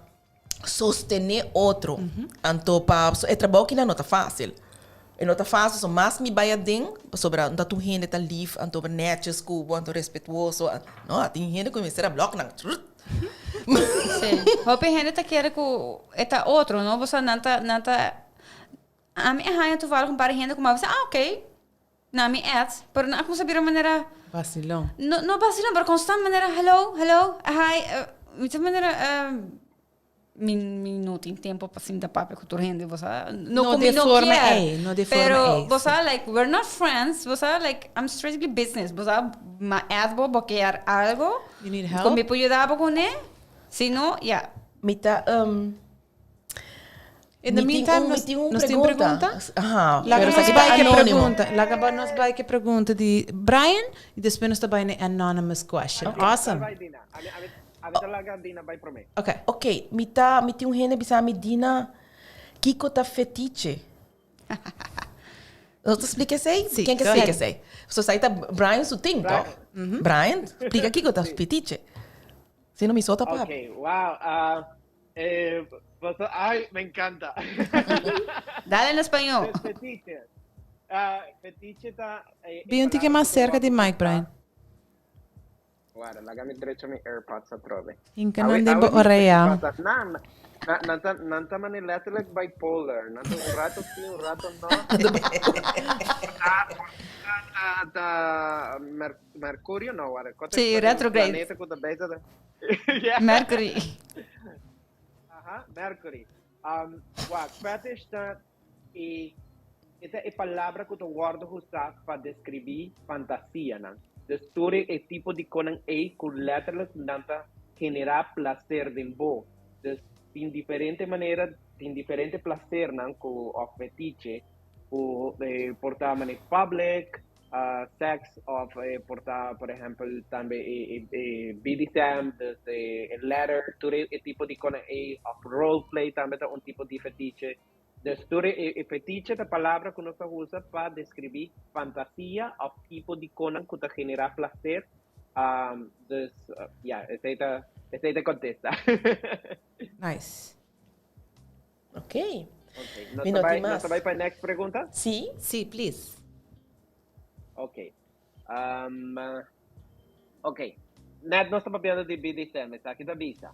sostener outro. Então, é trabalho que não está fácil. Não está fácil, mas me vai adem sobre a tua gente está livre, então netjes, cubo, então respeituoso. Não, tem gente que começa a bloquear. Sim. Hope gente tá querendo que é outro, não? Você não tá a mim é tu fala com para gente como você, ok. Na mim é, pero não como saber a maneira Vacilão. não vacilão, pero constante maneira hello, hi, muita maneira não tem tempo para sim da papo com outra gente, você No de forma é, no de forma pero é. você like we're not friends, você like I'm strictly business, você ma adbo boquear algo. You need help? Como me pode ajudar com né? Se não, yeah. Me tá In the meantime, nós temos pergunta? Aham. Lá Pero que nós aqui vai tá que anônimo. pergunta. Lá que nós vai que pergunta de Brian e depois nós vai na anonymous question. Awesome. Vai, Dina. A talaga, Dina, vai para mim. Okay. Ok, me tem gente bisa me dina Kiko tá fetiche. Eu te explica sei? Sim, Quem que go explica ahead. sei? So sai tá Brian suting, Brian. to? Brian, explica Kiko tá fetiche. Se não me solta papo. Ok, wow. Ay, me encanta. Dale en español. Fetiche. Fetiche está... Bem um tique mais cerca de Mike, Brian. Guarda, lagami diretto mi AirPods atrove. Inka nandun ba oreya? Nanta manilete like bipolar. Nanta un rato sì, un rato no. Mercurio no, guarda. Sì, retrograde. Pianeta con base da... Mercury. Ajá, Mercury. Fetish está e essa é a palavra que eu guardo usar para descrever fantasia, não? Desture é tipo de conan com letras nanta generar prazer de bo. Tem diferente maneira tem diferente placer nan ko of fetiche o portar man public sex of portar por ejemplo também BDSM letter tudo tipo de of role play também um tipo de fetiche. Tudo fetiche é a palavra que nós usa para descrever fantasia of tipo de coisa que genera placer. Esta é a contesta. Nice. Ok. Okay. Minuto Nós vai para a next pergunta? Sim. Sí, please. Ok. Ok. Nós estamos falando de BDSM, está aqui da visa.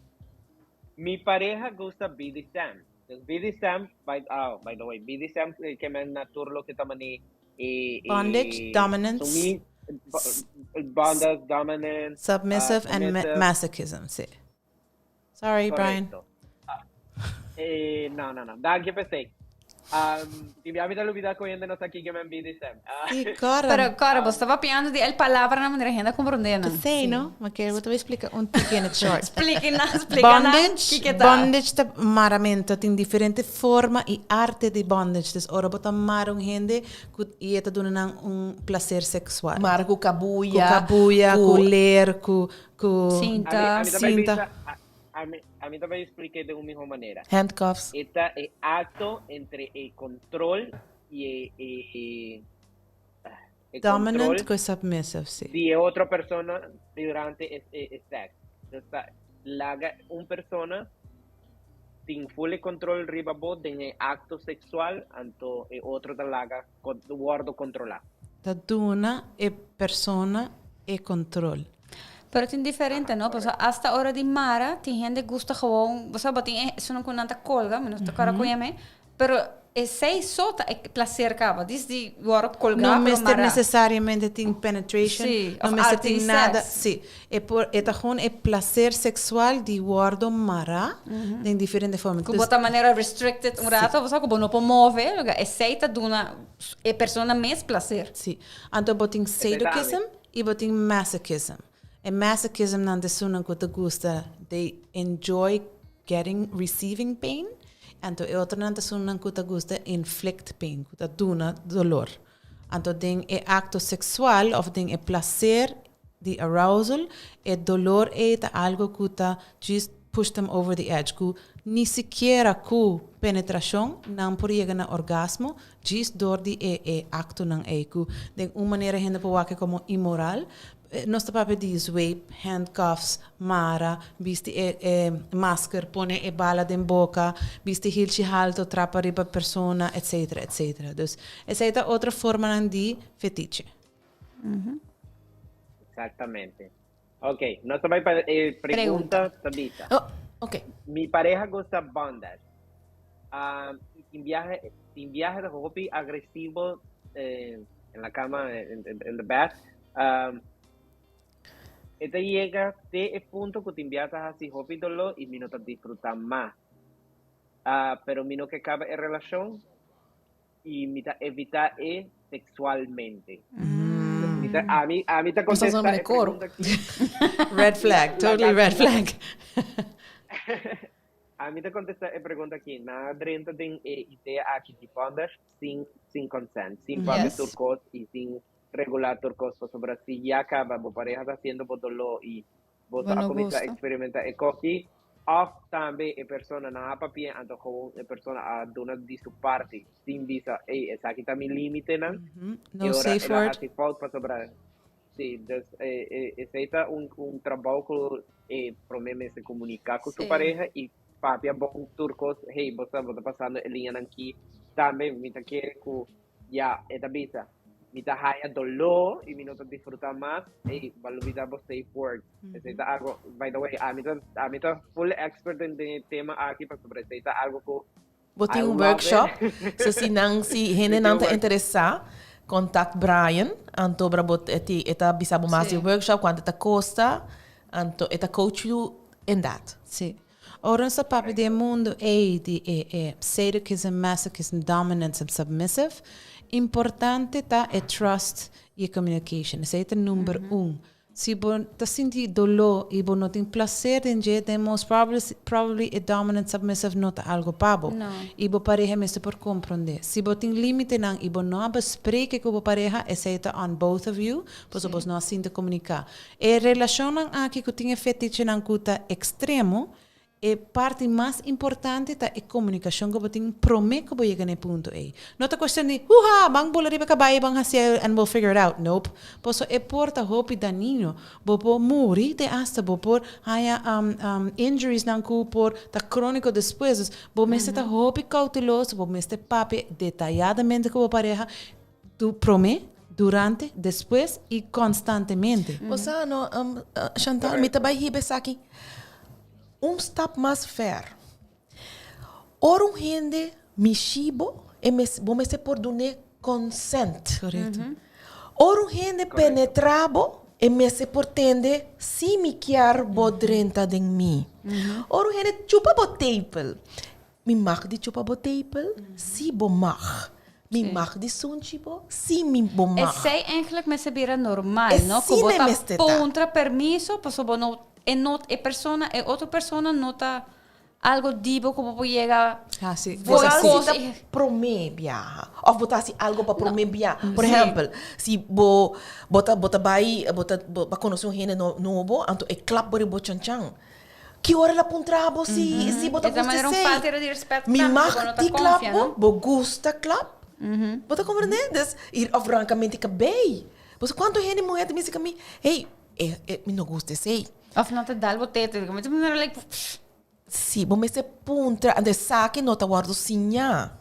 Mi pareja gusta BDSM. BDSM, by the way, BDSM que me naturlo que tamani Bondage, dominance, bondage, dominance, submissive, and masochism. Sí. Sorry, Brian. No. Daqui pensei. Ti abita olvidar que ainda não está aqui que me BDSM. Sí, cara. Pero, cara, você estava piando de el palabra na maneira ainda compreendendo. Sei, no? Ma che vou explicar pequeno short. Explique na. Bondage ta maramento tem diferente forma e arte de bondage. Dus ora bota mar gente que ia ta dona placer sexual. Mara com cabuia. Com cabuia, com ler, com Cinta. A mí también expliqué de una misma manera. Handcuffs. Esta es acto entre el control y el dominant control con submissive, sí. de otra persona durante el sexo. Entonces, una persona tiene full control riba vos de el acto sexual, anto otro te laga guardo controlar. Ta dona e persona e control. Pero tem diferente, não? Porque hasta hora de Mara, tem gente que gosta gewoon, você botem isso não com nada colga, menos da cara conhece, pero esse só é placer cava, diz de agora colgar não mister necessariamente tem penetration, sí, não mister tem nada, sim. É gewoon é placer sexual de guardo Mara, tem diferente forma. Com outra maneira restricted, rato, você como não pode mover, esse tá dona é persona mais placer. Sim. Então botem sadism e botem masochism. E masochism não é só que te gusta, they enjoy receiving pain. Então, e outro não é só que te gusta inflict pain, que te dona dolor. Então, tem é acto sexual, ou tem é prazer, de arousal, e dolor é algo que te just push them over the edge, que nem sequer com penetração não pode chegar no orgasmo, just door die acto não é que de uma maneira gente pode como imoral. Nosso papel diz rape, handcuffs, mara, viste máscara, põe bala em boca, viste hilchi alto, trapa riba persona, etc, etc. Dus essa é outra forma de fetiche. Exatamente. Ok, nós vai para pergunta Tabita. Oh, ok. Mi pareja gusta bondage. Em viaje de hobby agresivo en la cama, en the bath. Este llega de punto que te envías así hobby dolor y no te disfrutas más. Pero no que cabe en relación y me evita sexualmente. A mí te contesta Red flag, totally red flag. A mí te contesta la pregunta aquí. Nada dentro de idea aquí de bondage sin consent, sin papel turcos y sin regular turcos sobre si ya acaba, tu pareja está haciendo por dolor y vos comienza a experimentar el coqui, o también la persona no ha papel, entonces como la persona a donar de su parte, sin visa, esa aquí está mi límite, ¿no? No safe word. Hace falta sobre. Sí, ese es un trabajo que probablemente se comunica con tu pareja y papi, vos turcos, hey, vos estás pasando el línea aquí, también, me quiere que ya, esta visa. Me está haya dolor y me no te disfruta más y va a olvidar vos safe word. Necesita algo, by the way, a mí está full expert en el tema aquí, pero sobre necesita algo que vos tem workshop, so si gente não te interessa, contact Brian, anto brabot eta bisabo mais workshop, quanto te costa, anto eta coach you in that. Sim. Ora sa papi de mundo de sadism, masochism, dominance and submissive. Importante tá é trust e communication. Esse é o número 1. Se você tá sentindo dolor e você não tem prazer em jeito, then most probably a dominant submissive nota algo pabo. Não. E você pareja mesmo por compreender. Se você tem limite não e você não bespreken com você pareja, é feito on both of you, pois você não sinta comunicar. E relação aqui que tem fetiche não cuta extremo, a parte mais importante é a comunicação que você tem prometo que você chega no ponto A. Não é questão de, bang bola riba kabay, bang hasil, and we'll figure it out. Nope. Pois é porta hope daninho. Você morrer de hasta, você injuries não por tá crônico depois. Você está hope cauteloso, você está papi detalhadamente com a pareja, tu prometo durante, depois e constantemente. Você Chantal, me também ribe aqui. Stap mais fair. Orum gente mishibo e se por dune consent. Correto. Orum gente penetrabo e se por tende si mi chiar bodrenta den mi. Orum gente chupa bo tepel. Mi mag di chupa bo tepel, si bo mag. Mi mag di sunchibo, si mi bo mag. É sei eigenlijk met se normal, É não? sim, Que né, bota mesteta? contra permiso, pues bo no outra persona nota algo dibo como pode chegar. Ah, sim. Você coisa- assim promer viajar. Ou botar assim algo para promer viajar. Por exemplo, se bota conhecer um gente novo, então é clap por o chanchan. Que hora ela pontrabo se bota Essa maneira gosta um sei. falta de respeito. Mi tanto, mag quando tá ti confia, clap, não? bo gusta clap. Bota compreendes? E francamente que bem. Você quanto gente mulher me diz que mim, hey, me não gusta sei. Of não te dá o tete, como te maneira like. Sim, bom, mas é punta, ande saque não tá guardo sinha.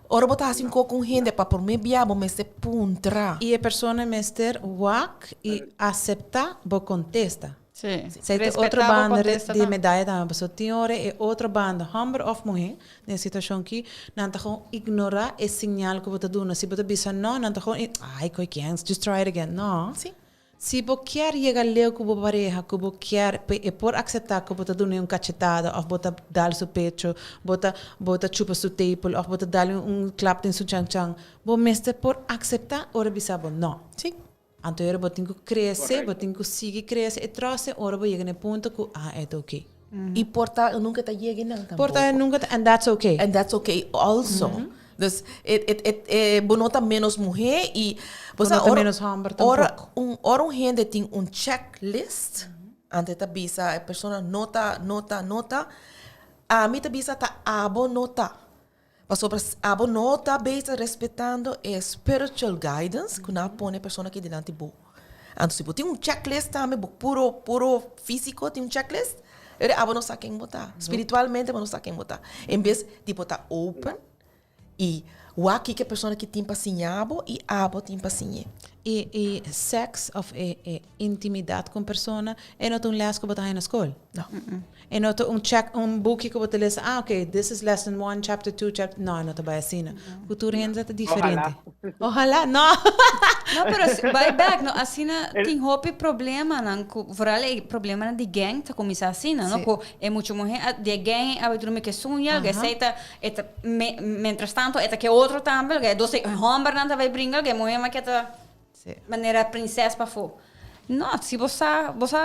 Ora botar assim com gente para por me bia, bom, mas é punta. E a pessoa mester wak e aceitar, bo contesta. Sim. Sei outra banda de medalha da pessoa tem hora e outra banda, homem of mulher, nessa situação aqui, não tá com ignorar esse sinal que você dá, se você bisa não, não tá com, ai, coi quens, just try it again, não. Sim. Se você quer chegar leu com a pareja, que você quer, e por aceitar que você dá uma cachetada, ou você dá seu pecho, você chupa seu tape, ou você dá clap em seu chang-chang, você mestre por aceitar, ora bisa não. Sim. Então, eu tenho que crescer, Correcto. eu tenho que seguir crescer, e trouxe, ora eu chego no ponto que, é ok. E porta nunca tá chegando tampoco. Porta nunca, and that's okay. And that's okay also. Dus bonota menos mulher e Bonota menos homem tampouco. Ora gente tem checklist. Ante tá bisa a pessoa nota. A mim tá bisa tá abo nota. Sobre abo nota bisa respeitando a spiritual guidance que na põe a pessoa que delante bo. Então se você tem checklist também, puro físico tem checklist. Ele abo não sabe quem botar. Espiritualmente abo não sabe quem botar. Em vez de botar open e o aqui que a pessoa que tem paciência e abo tem paciência. E sex of intimidade com pessoa é não um les que você na escola. Não. É não check book que você lê, ok, this is lesson 1, chapter 2, chapter... Não, não vai assim. Cultura é diferente. Ojalá, não. Não, pero vai back, não, assim tem hope problema, não, vooral problema de gang, tá começar assim, não, que é muito mulher de gang, a dormir que sonha, que seita, mientras tanto, eta que outro também, que doce homem não vai brincar, que mulher que tá maneira princesa para fora. Não, se você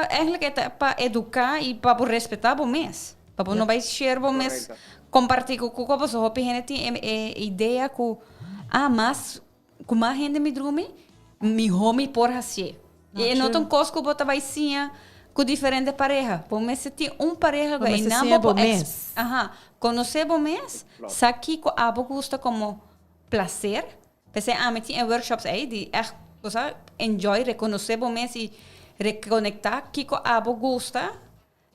eigenlijk é para educar e para respeitar o mês, para não vai share o mês, compartilhar com o você, hope gente tem ideia que mas como a gente me dorme mi home por assim. E não tem coisa que você vai sim com diferente pareja. Por mês se tem pareja que não pode conhecer o mês, sabe que a gosta como prazer. Pensei, me tem workshops aí de você enjoy, reconhecer o mês e reconectar que a gosta,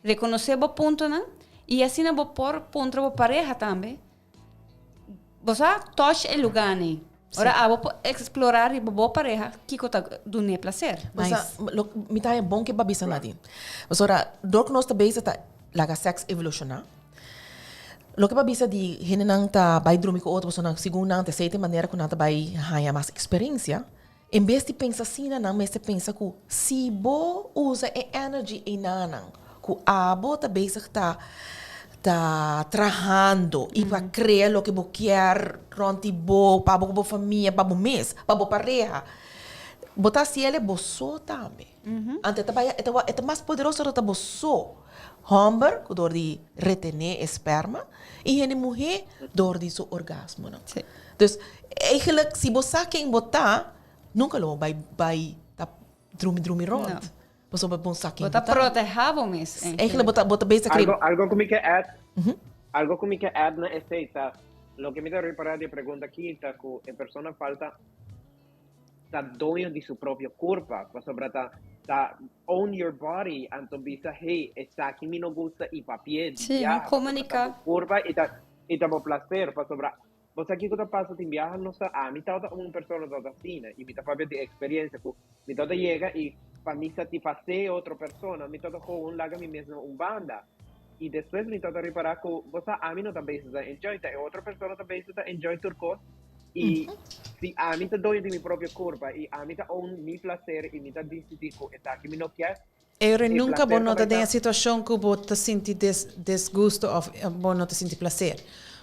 reconhecer o ponto, não? E assim não por ponto a pareja também. Você toca o lugar, né? Ora, vou explorar e vou pareja que tá dando prazer. Me tá é bom que babisa nadie. Mas ora, do que nós tá bem tá laga sex evolucionar. Lo que babisa de gente não tá vai dormir com outra pessoa, segundo não tá certa maneira que não tá vai ganhar mais experiência. Em vez de pensar assim, não, mas pensa que se bo usa a energy em nanang, que a bo tá bem tá trabalhando e para criar o que bo quer, ronti bo, para bo família, para bo mês, para bo pareja. botar se ele boçou também. Ante é mais poderoso do que boçou. Homem, door de retener esperma, e ele mulher, door de seu orgasmo. Não? Sim. Dus, eigenlijk, se você quem botar, nunca lo vai drumi rond. Não. Você vai botar quem Bota botar. proteger o mês. Eigenlijk, bota basic Algo que me quer add, algo que me quer add na esteita, lo que me dá reparar de pergunta aqui, tá que a pessoa falta tá dono de sua própria corpo, para sobre tá own your body, então bisa hey, essa aqui me não gusta e papel, Sim, comunicar. Curva e tá bom prazer, para sobre você aqui quando passa em viagem, não sei, me tá uma pessoa toda assim, e me tá fazendo de experiência, que me toda chega e para mim satisfazer outra pessoa, me toda com laga me mesmo banda. E depois me toca reparar que você a mim não também está enjoy, tá? Outra pessoa também está enjoy turco. E se a mim está doido de minha própria corpo e a mim está on mi prazer e me está decidir que está aqui me não quer. Eu nunca vou placer notar também de tá. uma situação que vou te sentir desgosto ou vou não te sentir prazer.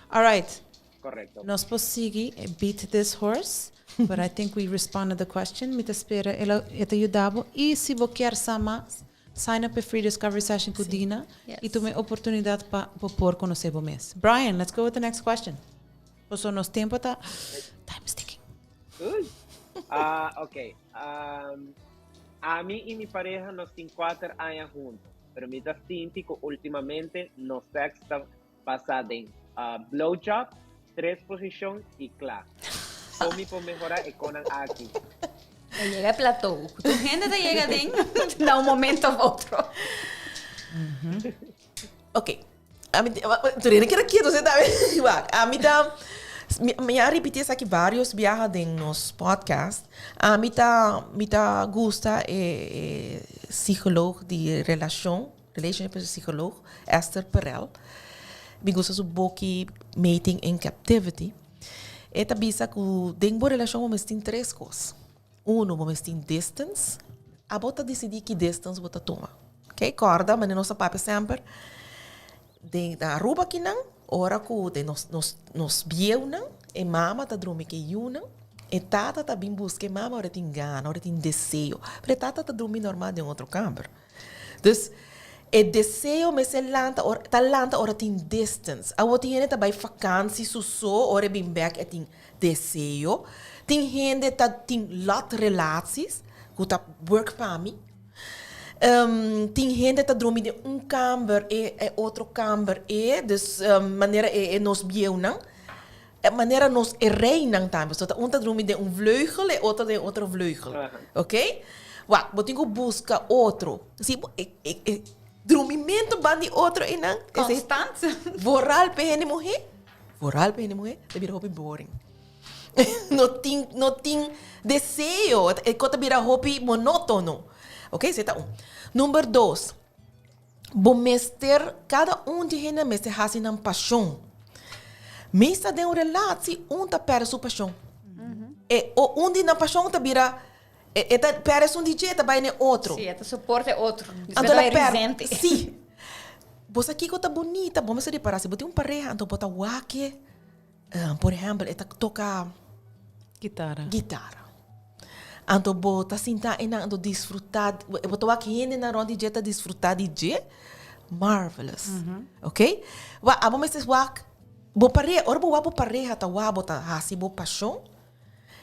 All right. Correcto. Nós podemos seguir beat this horse, but I think we responded the question. Me te espera, ela te ajudava. E se você quer saber, sign up a free discovery session com Dina Yes. e tome oportunidade para poder conhecer o mês. Brian, let's go with the next question. Porque nosso tempo está time is ticking. Ok. A mim e minha pareja nós temos 4 anos juntos, mas me está sentindo que ultimamente no sexo está passado em blowjob, 3 posições e claro. Como para melhorar é com aqui. Llega a plató. Tu gente te llega de un momento a otro. Ok. A mim, tu nem quer aqui, você tá vendo? A mim tá... Me repetir isso aqui vários viagens em nos podcast. A mim tá gusta psicólogo de relationship psicólogo, Esther Perel. Me gusta su book Mating in Captivity. Eta bisa que dentro da relação vamos ter 3 coisas. Uno, vamos ter distance. A bota decidir que distance bota toma. Ok? Corda, mas nossa papo sempre. Da Aruba aqui não, ora que nos bieu não, e mama tá dormindo que you não, e tata tá bem busca mama, ora tem gana, ora tem desejo. Mas tata tá dormindo normal em outro campo. Então, e desejo me se lanta, ora tem distance. A outra gente tá vai vakantie, ora bem back, tem desejo. Tem gente que tem lot relações, que tá work para mim. Tem gente que dorme de kamer e outro kamer dus maneira nos bieu não. Maneira nos reinan também. So tá dorme de vleugel e outro de outro vleugel. Ok? Wat, botin ko busca outro. Si dormimento bandi outro e não. Constante. Voral pe hene morrer. Voral pe hene morrer. Te vira hobby boring. Não tem desejo. É que vira hobby monótono. Ok? Você tá Número 2. Bom mestre, cada de hene mestre hasi nam paixão. Mesta de relação, tá perde sua paixão. E de na paixão tá vira tá perde um DJ, tá vai ne outro. Sí, este soporte otro. Então ela Resente. perde. Sim. Você aqui que tá bonita, vamos se reparar. Se você tem um pareja, então bota wake, por exemplo, ela toca guitarra. Então bota sentar e não desfrutar, bota wake hene na ronda DJ tá desfrutar DJ, marvelous. Ok? Wa vamos se wake, bo pareja, ora bo pareja tá wa bota hasi bo paixão.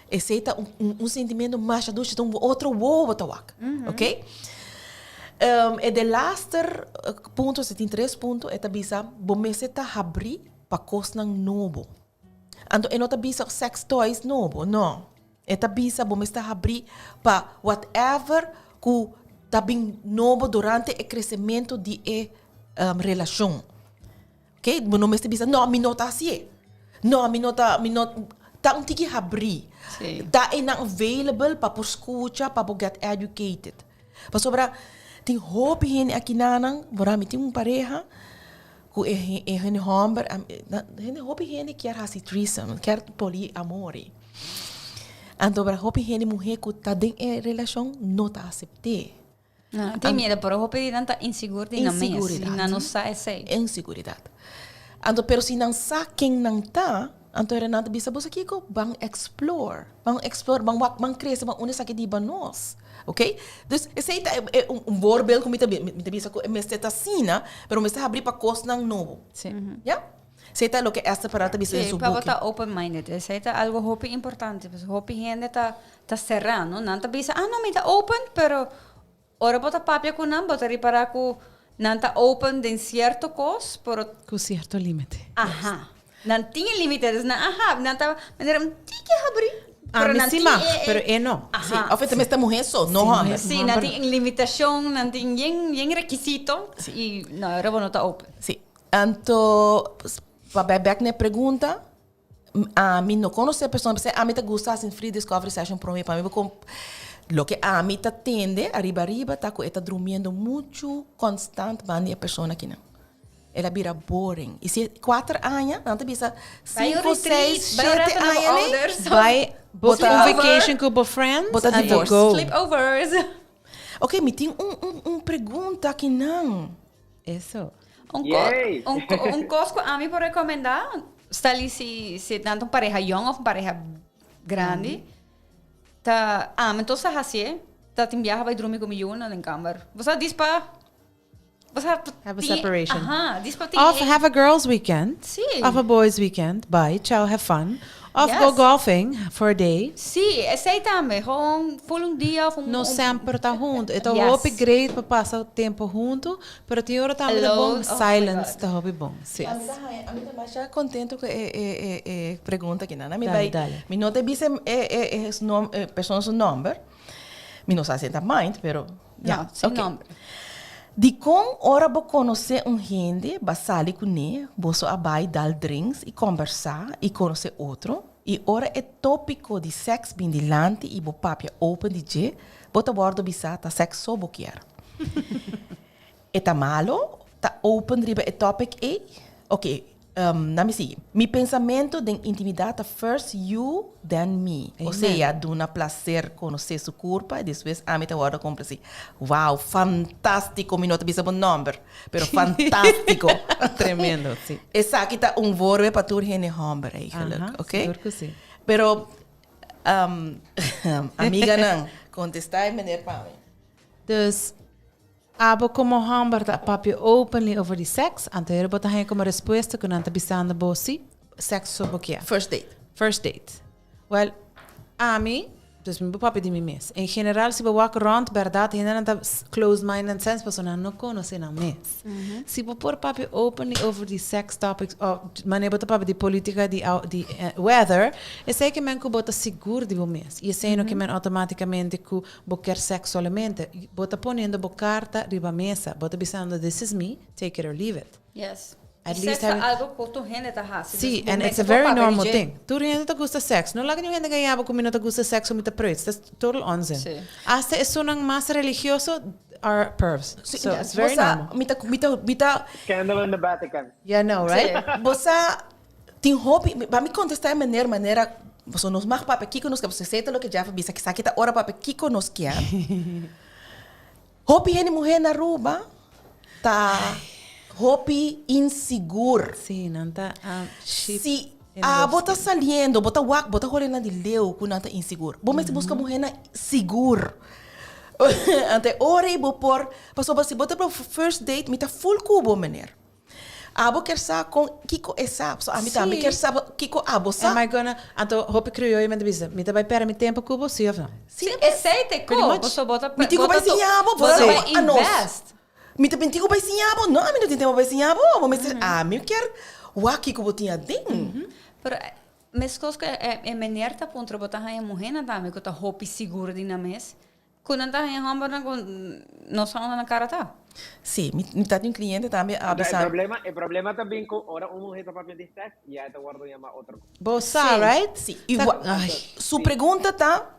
Esse é sentimento mais adulto, então outro bota wake. Ok? E de laatste ponto, se tem 3 pontos, é bisa, bomese tá abrir para coisa novo. Então, é não tá bisa sex toys novo, não. É tá bisa, bomese tá abrir para whatever que tá bem novo durante o crescimento de relação. Ok? Não me bisa, não, me nota assim. Não, me nota, tá tiki abrir. Tá available para por escuta, para get educated. Para sobra tem hobby hen aqui nanang, bora mi tem pareja ku hen homem, hen hobby hen quer hasi threesome, quer poliamore. Então para hobby hen mulher ku tá den relação não tá aceitar. Não, tem medo, pero eu pedi tanta inseguridade. Não sabe sei. Inseguridade. Então pero se não sabe quem não tá, Anto Renato bisa bosa kiko bang explore, bang cresce, bang unis aqui di banos. Ok? Dus esse é voorbeeld como me bisa ko mesteta sina, pero me está abrir para coisas não novo. Sim. Ja? Seita lo que esta parada bisa Sí, su para book. estar open-minded. Esa es algo hopi importante. Pues hopi gente está cerrando. Nanta bisa, no, me está open, pero ahora bota papia con nan, bota ripara ku nanta open de cierto cos, pero Com certo limite. ajá. Nan tiene límites, nanta manera tiki abrir. A mí nan sí tiene- más, pero no. Sí, Ajá. of esta esta mujer so, no hombre. Sí, nan tiene limitación, nan tiene bien requisito. Y no, ahora no está open. Sí. Anto, para back na pergunta, a mim não conhece a pessoa, a mim tá gusta assim free discovery session para mim, lo que a mim tá tende, arriba, tá com está dormindo muito constante, bandi a pessoa aqui não. Ela vira boring. E se 4 anos, não tá bisa Vai ao 5, retreat, 6, vai ao 7 retreat com anos, others. Vai book Bota- vacation com friends Bota and divorce. go. Sleepovers. Ok, me tem pergunta aqui não. Isso. Yay. Un cosco a mí por recomendar, está ali se tanto pareja young ou pareja grande, tá, então sa hasie, tá tem viaja vai dormir comigo na câmara. Você diz para Have a separation. diz para ti. Off, have a girls' weekend. Sim. Off a boys' weekend. Bye. Ciao, have fun. Off, go Yes. golfing for a day. Sim, esse aí também, um dia of Não sempre tá junto. Então, Yes. hope great para passar o tempo junto, pero tem hora também é Alone, bom. oh my Silence God. tá hope bom. Sim. A mim também já contento com a pergunta aqui, não? Me Dale, vai, dale. me não te disse pessoas o nome, me não sei se tá mind, pero Não, sem ok. nome. De com hora vou conhecer gente, basali com ele, você abai dar drinks e conversar e conhecer outro. E ora é tópico de sexo bem dilante e bo papia open de je, bota bordo bisa ta sexo só boquear. É tá malo, tá open riba é topic e, ok, na me siga. Mi pensamento de intimidade tá first you, then me. Ou Amen. seja, duna prazer conhecer sua corpo e depois a mim tá hora compra assim, wow, fantástico, me nota bisa bom número, pero fantástico. Tremendo, sim. Essa aqui tá voorbeeld para tu geen homem eigenlijk, Aha, ok? seguro que sim. Pero, amiga não, contestar meneer Pami. Dus, abo como hamber da papi openly over die seks, anterior bota hij como resposta que nanta bisanda bosi, seks so bokia. First date. First date. Well, a mim, dus meu papi de mim mes. Em geral, se eu walk around, verdade, ainda não tá closed mind and sense, pessoa não conhece não mes. Se eu pôr papi openly over the sex topics, maneira bota papi de política, de weather, eu sei que men que bota seguro de bom mes. E sei que men automaticamente que bo quer sexualmente, bota ponendo bo carta riba mesa, bota pensando, this is me, take it or leave it. Yes. At At least least having- algo que tu gente tá haciendo. Sí, and it's a very normal thing. Tu gente te gusta sexo. No la que gente ganhava como não te gusta sexo, me te preocupa. That's total onzin. Sí. Hasta es un más religioso are pervs. So it's very normal. Mita, Scandal in the Vatican. Yeah, no, right? você tem hobby, para me contestar de maneira, você nos mag papi kiko nos que você sei lo que já bisa que sakita ora papi kiko nos que hobby hene mulher na rua, tá hobby inseguro. Sí, nanta sheep. Se in a the bota saliendo, bota wak, bota rolando de leu, com nanta inseguro. Bom, mas busca mulher na seguro. Ante ora e por, passou para se bota para first date, me tá full cubo, meneer. Abo quer sa com Kiko essa, so a mim também Sim. quer sa Kiko abo sa. Am I gonna... Anto, hope criou e me devisa. Me vai pera mi tempo cubo, sim ou não? Sim, Aceita, Pretty como? much. Você bota... Me digo vai sim abo, Você você vai invest. Me tá bentigo vai sim abo, não, me não tem tempo vai sim abo, mas a mim quer wa Kiko botinha ding. Pero mes cosas que é maneira tá ponto botar a mulher na dama que tá roupa segura de na mes. Quando tá em hamba não só na cara tá. Sim, me tá um cliente também a El problema también con ahora un mujer para pedir sexo y ya te guardo llama otro. Bossa, right? Sim. Ai. Sua pergunta tá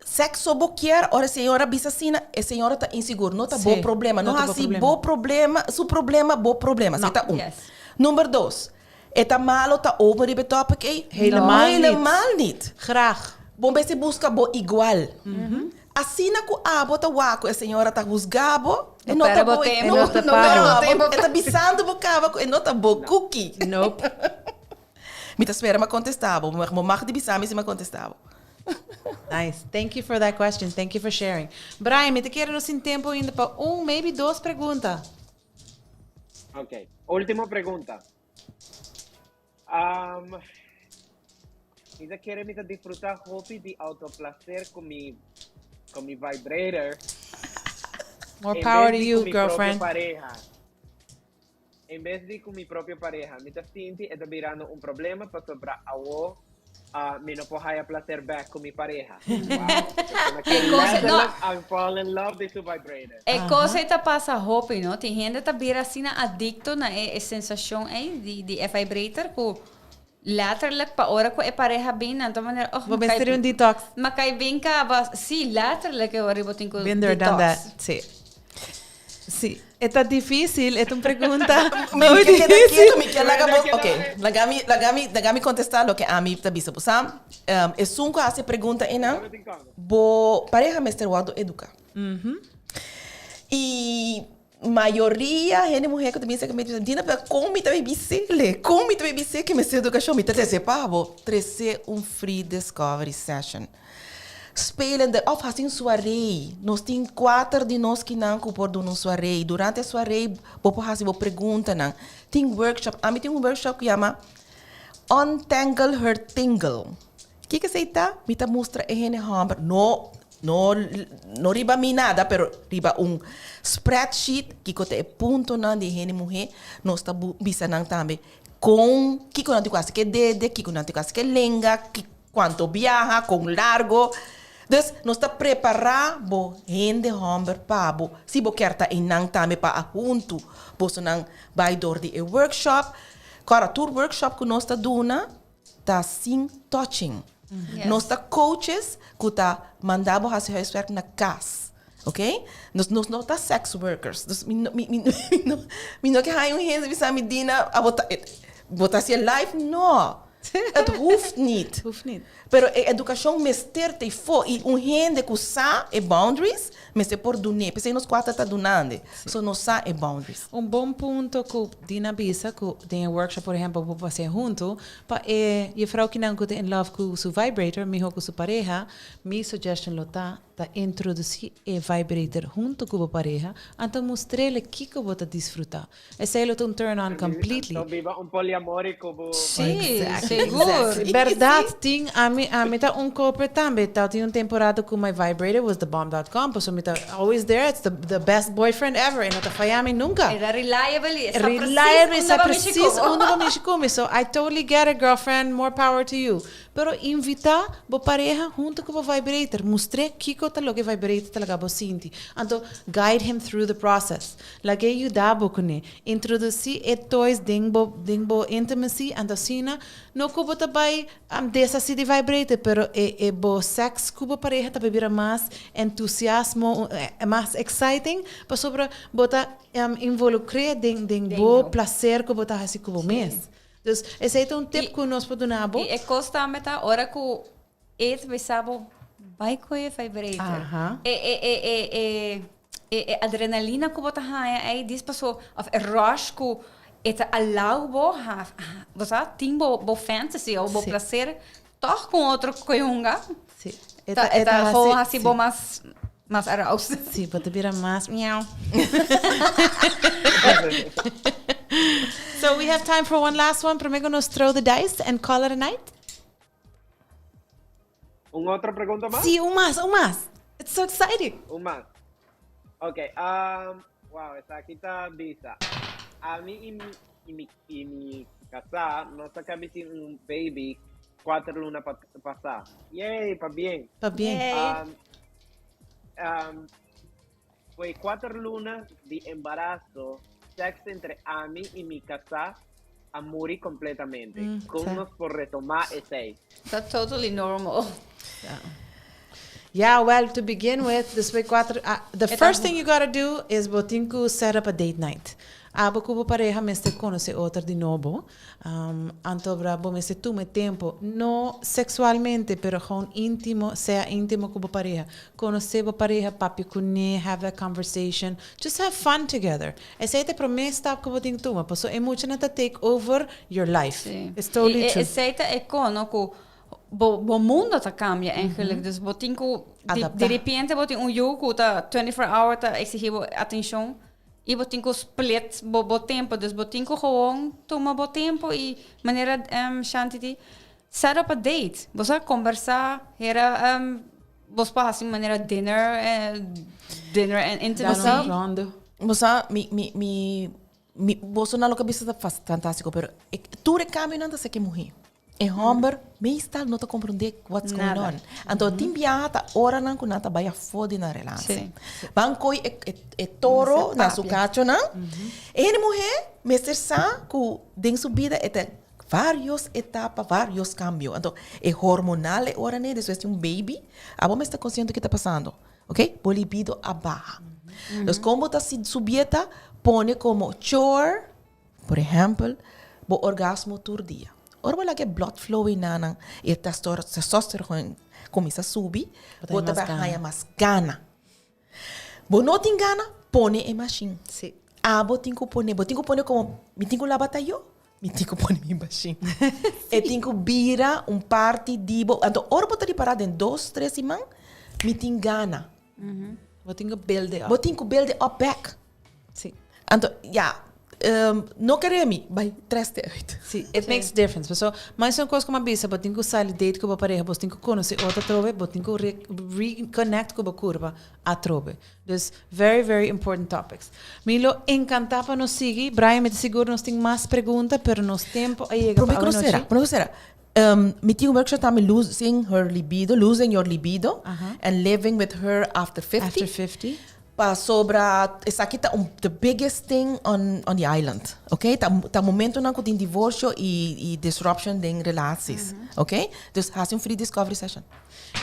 sexo boquear, ora senhora bisacina, a senhora tá insegura, não tá Sim. bom problema, não Não tá há assim problema. bom problema, su problema, bom problema, Não. tá Yes. Número 2, é tá malo, tá over the topic, Helemaal niet. helemaal niet. Graag. Bom, você busca bo igual. Assim na ku abo tá waco, a senhora tá busgabo, e Não não tá pera bo, bo tempo. não Não tá tá paro. bo tempo, é tá bisando bo cava, e não tá bo cookie. Nope. Me espera me contestava. Mo mag de bisami se me contestava. Nice. Thank you for that question. Thank you for sharing. Brian, me te quero no sin tempo ainda para maybe 2 perguntas. Ok. Última pregunta. Ella quiere disfrutar hobby de autoplacer con mi vibrator. More power to en vez de you, con mi girlfriend. propia pareja. En vez de con mi propia pareja. Me sinti está mirando un problema para sobrar a me no puedo placer back con mi pareja. Wow. I fall in love with su vibrator. É coisa que passa roupa, não? Tem gente que vira assim adicto na sensação de vibrator que letterlijk pa ora ko e pareha bem na maneira Vou ser um detox. mas cai bem cá sim letterlijk eu arribo tenho que Been there, done that. Sí. Sí. Está difícil, es una pregunta Me muy queda difícil. quieto, me queda ok. Lagami contestar lo que a mí está visto. Sam, es un hace pregunta en bo pareja me está guardando educar. Y maioria gente mulher que também se que me diz dina para como me também bicele que me se educação me te sepavo trece free discovery session spelende of assim soirée nós tem 4 de nós que não por do soirée durante a soirée vou fazer uma pergunta não tem workshop a mim tem workshop que chama Untangle Her Tingle que você tá me tá mostra gente hammer no riba mi nada, pero riba spreadsheet que cote punto na de gente mulher nós está bisa nang tambe com que com nanti quase que dede que com nanti quase que lenga que quanto viaja com largo dus nós está preparar bo gente hamber pa bo si bo kerta in nang tambe pa junto bo so nang by door de workshop cara tour workshop que nós está duna tá sim touching. Yes. Nós tá coaches que tá mandando fazer huiswerk na casa, ok? Nós não tá sex workers. Nós não que há gente que me dina a botar se live não. Het hoeft niet. Pero a educação mester te fo e gente que sa e boundaries, mas se por dunne, pensei nos 4 tá dunande. So não sa e boundaries. Bom ponto que Dina bisa que tem um workshop, por exemplo, vou fazer junto, para e vrouw que não in love com su vibrator, mijo com su pareja, mi suggestion lota ta introduzir e vibrator junto com a pareja, então mostrar-lhe que eu vou desfrutar. Esse é o turn on completely. Então viva poliamore como sim Exactly. seguro Verdade, tem a mim tá corporate também, tá tinha temporada com my vibrator was thebomb.com, so me tá always there, it's the best boyfriend ever, e não tá falhando nunca. era reliable Está preciso onde vamos comer. So I totally get it, girlfriend, more power to you. Pero invitar a pareja junto com o vibrator, mostrar que o que vibrator talaga bo sinti. Então guide him through the process. Lagi ajudar bo com ele, introduzir toys dingbo intimacy, então sina no kubo tabay dessa se de vibrator, pero bo sex kubo pareja tabi bira mais entusiasmo, mais exciting, para sobre bota involucrar bo prazer que bota assim kubo mês. Dus esse é tip que nós podemos dar. e costa meta hora que et besabo vai com e vibrator adrenalina que bota aí diz passou of a rush que eta allow bo have você tem bo fantasy ou bo prazer toch com outro coiunga sim eta ho assim bo mais aroused sim pode virar mais miau. So we have time for one last one. Primero nos throw the dice and call it a night. ¿Una otra pregunta más? Sí, un más. It's so exciting. Un más. Ok, wow, esta aquí está visa. A mí y mi casa no sacamos un baby 4 lunas pasadas. Yay, pa bien. Pa bien. Fue 4 lunas de embarazo, sexo entre Ami y mi casa a morir completamente. Con unos por retomar ese. that's totally normal Yeah, well, to begin with, the first thing you gotta do is botinku set up a date night. Abo kubo pareja meste conoce outra de novo. Antobra bo meste tume tempo, no sexualmente, pero gewoon intimo, sea intimo kubo pareja. Conoce bo pareja, papi kune, have that conversation. Just have fun together. Ese te promesta kubo ting tuma, so emotion to take over your life. Sim. It's totally true. Aceita é kono ku bo mundo ta cambia eigenlijk. Dus botinko de repente botin un jogo ta 24 hour ta exigir atenção. E botinko split bo tempo. Dus botinko gewoon toma bo tempo e maneira shantiti set up a date. Bosa conversar, era bos pa assim maneira dinner and intimacy. Bosa bosa na lo que bisa fantástico, pero tu recambio não se que morrer. E homem, meestal não te compreende what's going on. Então, tem biata hora não que nata vai foder na relação. Bancoi é toro na sua cacho não. E mulher, mestre sa que dentro sua vida é várias etapas, vários cambios. Então, é hormonal hora né, depois de baby, a bom está consciente do que está passando, ok? O libido abaixa. Então, como está se subieta, põe como chore, por exemplo, o orgasmo todo dia. Ora wala ke blood flow inanang e testosterone começa a subir, bota vai mais gana. Bo não tem gana, põe em machine. Sim. Botinho põe como me tinha lavata eu, me tinha põe em machine. E tinha vira parte de então ora bota parada em 2, 3 semanas, me tinha gana. Botinho build up. Botinho build up back. Sim. Então, não queremos, vai 3 de 8. Sim, it makes difference. So, mas uma coisa como a bisa, botin ko sair date com a pareja, botin ko conhecer outra trove, botin ko reconnect com a curva a trove. Dus very, very important topics. Milo encantava nos seguir. Brian, me seguro nos tem mais perguntas, pero nos tempo aí chega para a noite. Me tinha workshop também losing your libido, and living with her after 50. After 50. Sobre essa aqui tá the biggest thing on the island, ok? Tá momento não que tem divórcio e disruption de relações, ok? Dus faz free discovery session.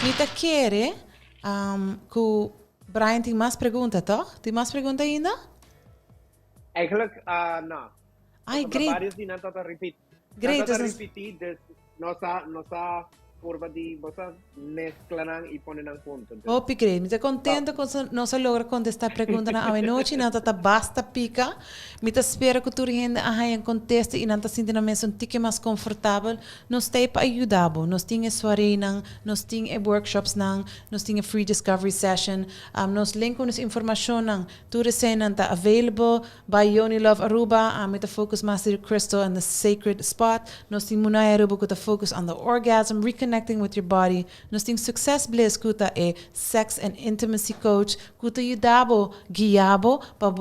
Nita quer que o Brian tem mais perguntas, toch? Tem mais perguntas ainda? Eigenlijk, não. Ai, great. Vários de não tá repetir. Great. Não tá repetir, nossa curva de você mezclan e põem em ponto. Oh, Picre, me está contento que não se logra contestar a pergunta na noite, não está basta pica. Me está espera que tu rende a conteste e não está sentindo um tique mais confortável. Nós temos para ajudar, nós temos soirée, nós temos workshops, nós temos free discovery session, nós linkamos informação, tu recém está available by Yoni Love Aruba, me está focus Master Crystal and the Sacred Spot, nós temos Munaya Aruba que está focus on the orgasm, reconnecting with your body. Nós temos Success Bliss, que é sex and intimacy coach, que ajudabo, guiabo, para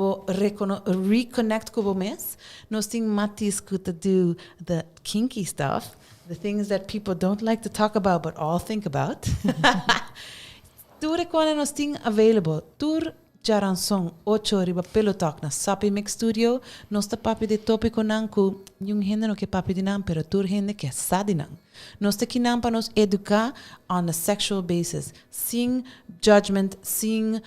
reconnect com o mês. Nós temos Matis, que do the kinky stuff, the things that people don't like to talk about, but all think about. Tudo quando nós temos available, tudo Jaranson 8 riba pelo talk na Sapi Mix Studio. Nós tá papi de tópico nan ku yung gente no que papi de nan, pero tur gente que sadi nan. Nós tá kinam para nos educar on a sexual basis, seeing judgment, seeing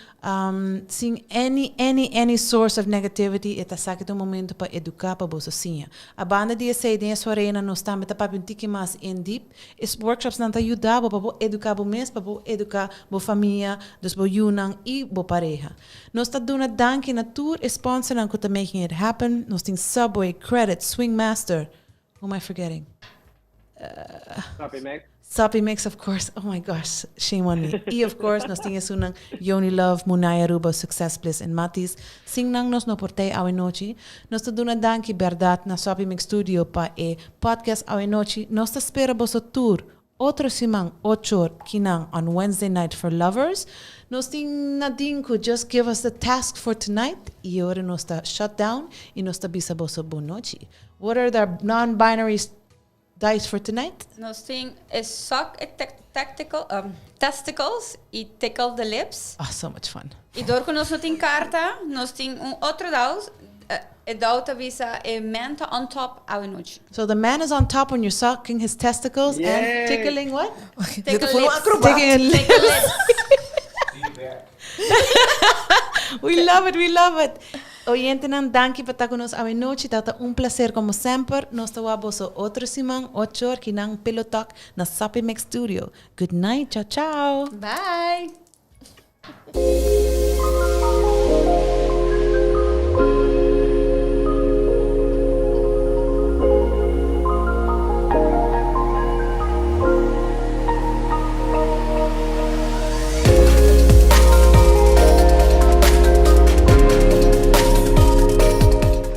any source of negativity. Eta sakit um momento para educar para bosa sinha. A banda de essa ideia sua reina nós tá meta papi um tiki mais in deep. Is workshops nan tá ajudar para educar bo mes, para educar bo família, dos bo yunang e bo pareja. Nós tá dando danke na tour sponsor nan kuta making it happen. Nós tem Subway, Credit, Swing Master. Who am I forgetting? Sapi Mix, of course. Oh my gosh, shame on me. E of course, nós tínhamos unang Yoni Love, Munaya Aruba, Success Bliss, and Matis. Sing nang nos no portei awe noche. Nós tá dando danke verdade na Sapi Mix Studio pa podcast awe noche. Nós tá espera boso tour. Outro simang 8 kinang on Wednesday night for lovers. Nós tem nading could just give us the task for tonight. E ora nós tá shut down e nós tá bisa boso boa noite. What are the non-binary dice for tonight? Nós temos suck testicles e tickle the lips. Oh, so much fun. E door que nós temos carta, nós temos outro dado. dauta visa menta on top awinuch. So the man is on top when you're sucking his testicles Yay. and tickling what? Dit a is voor een lips. acrobaat. Taking a Take a lip. We love it, we love it. Oyente nan danki pata con nos avenochi tata un placer como sempre. Nos tawaboso otro simang 8 horas kinang pilotok na Sapi Mix Studio. Good night, ciao ciao. Bye.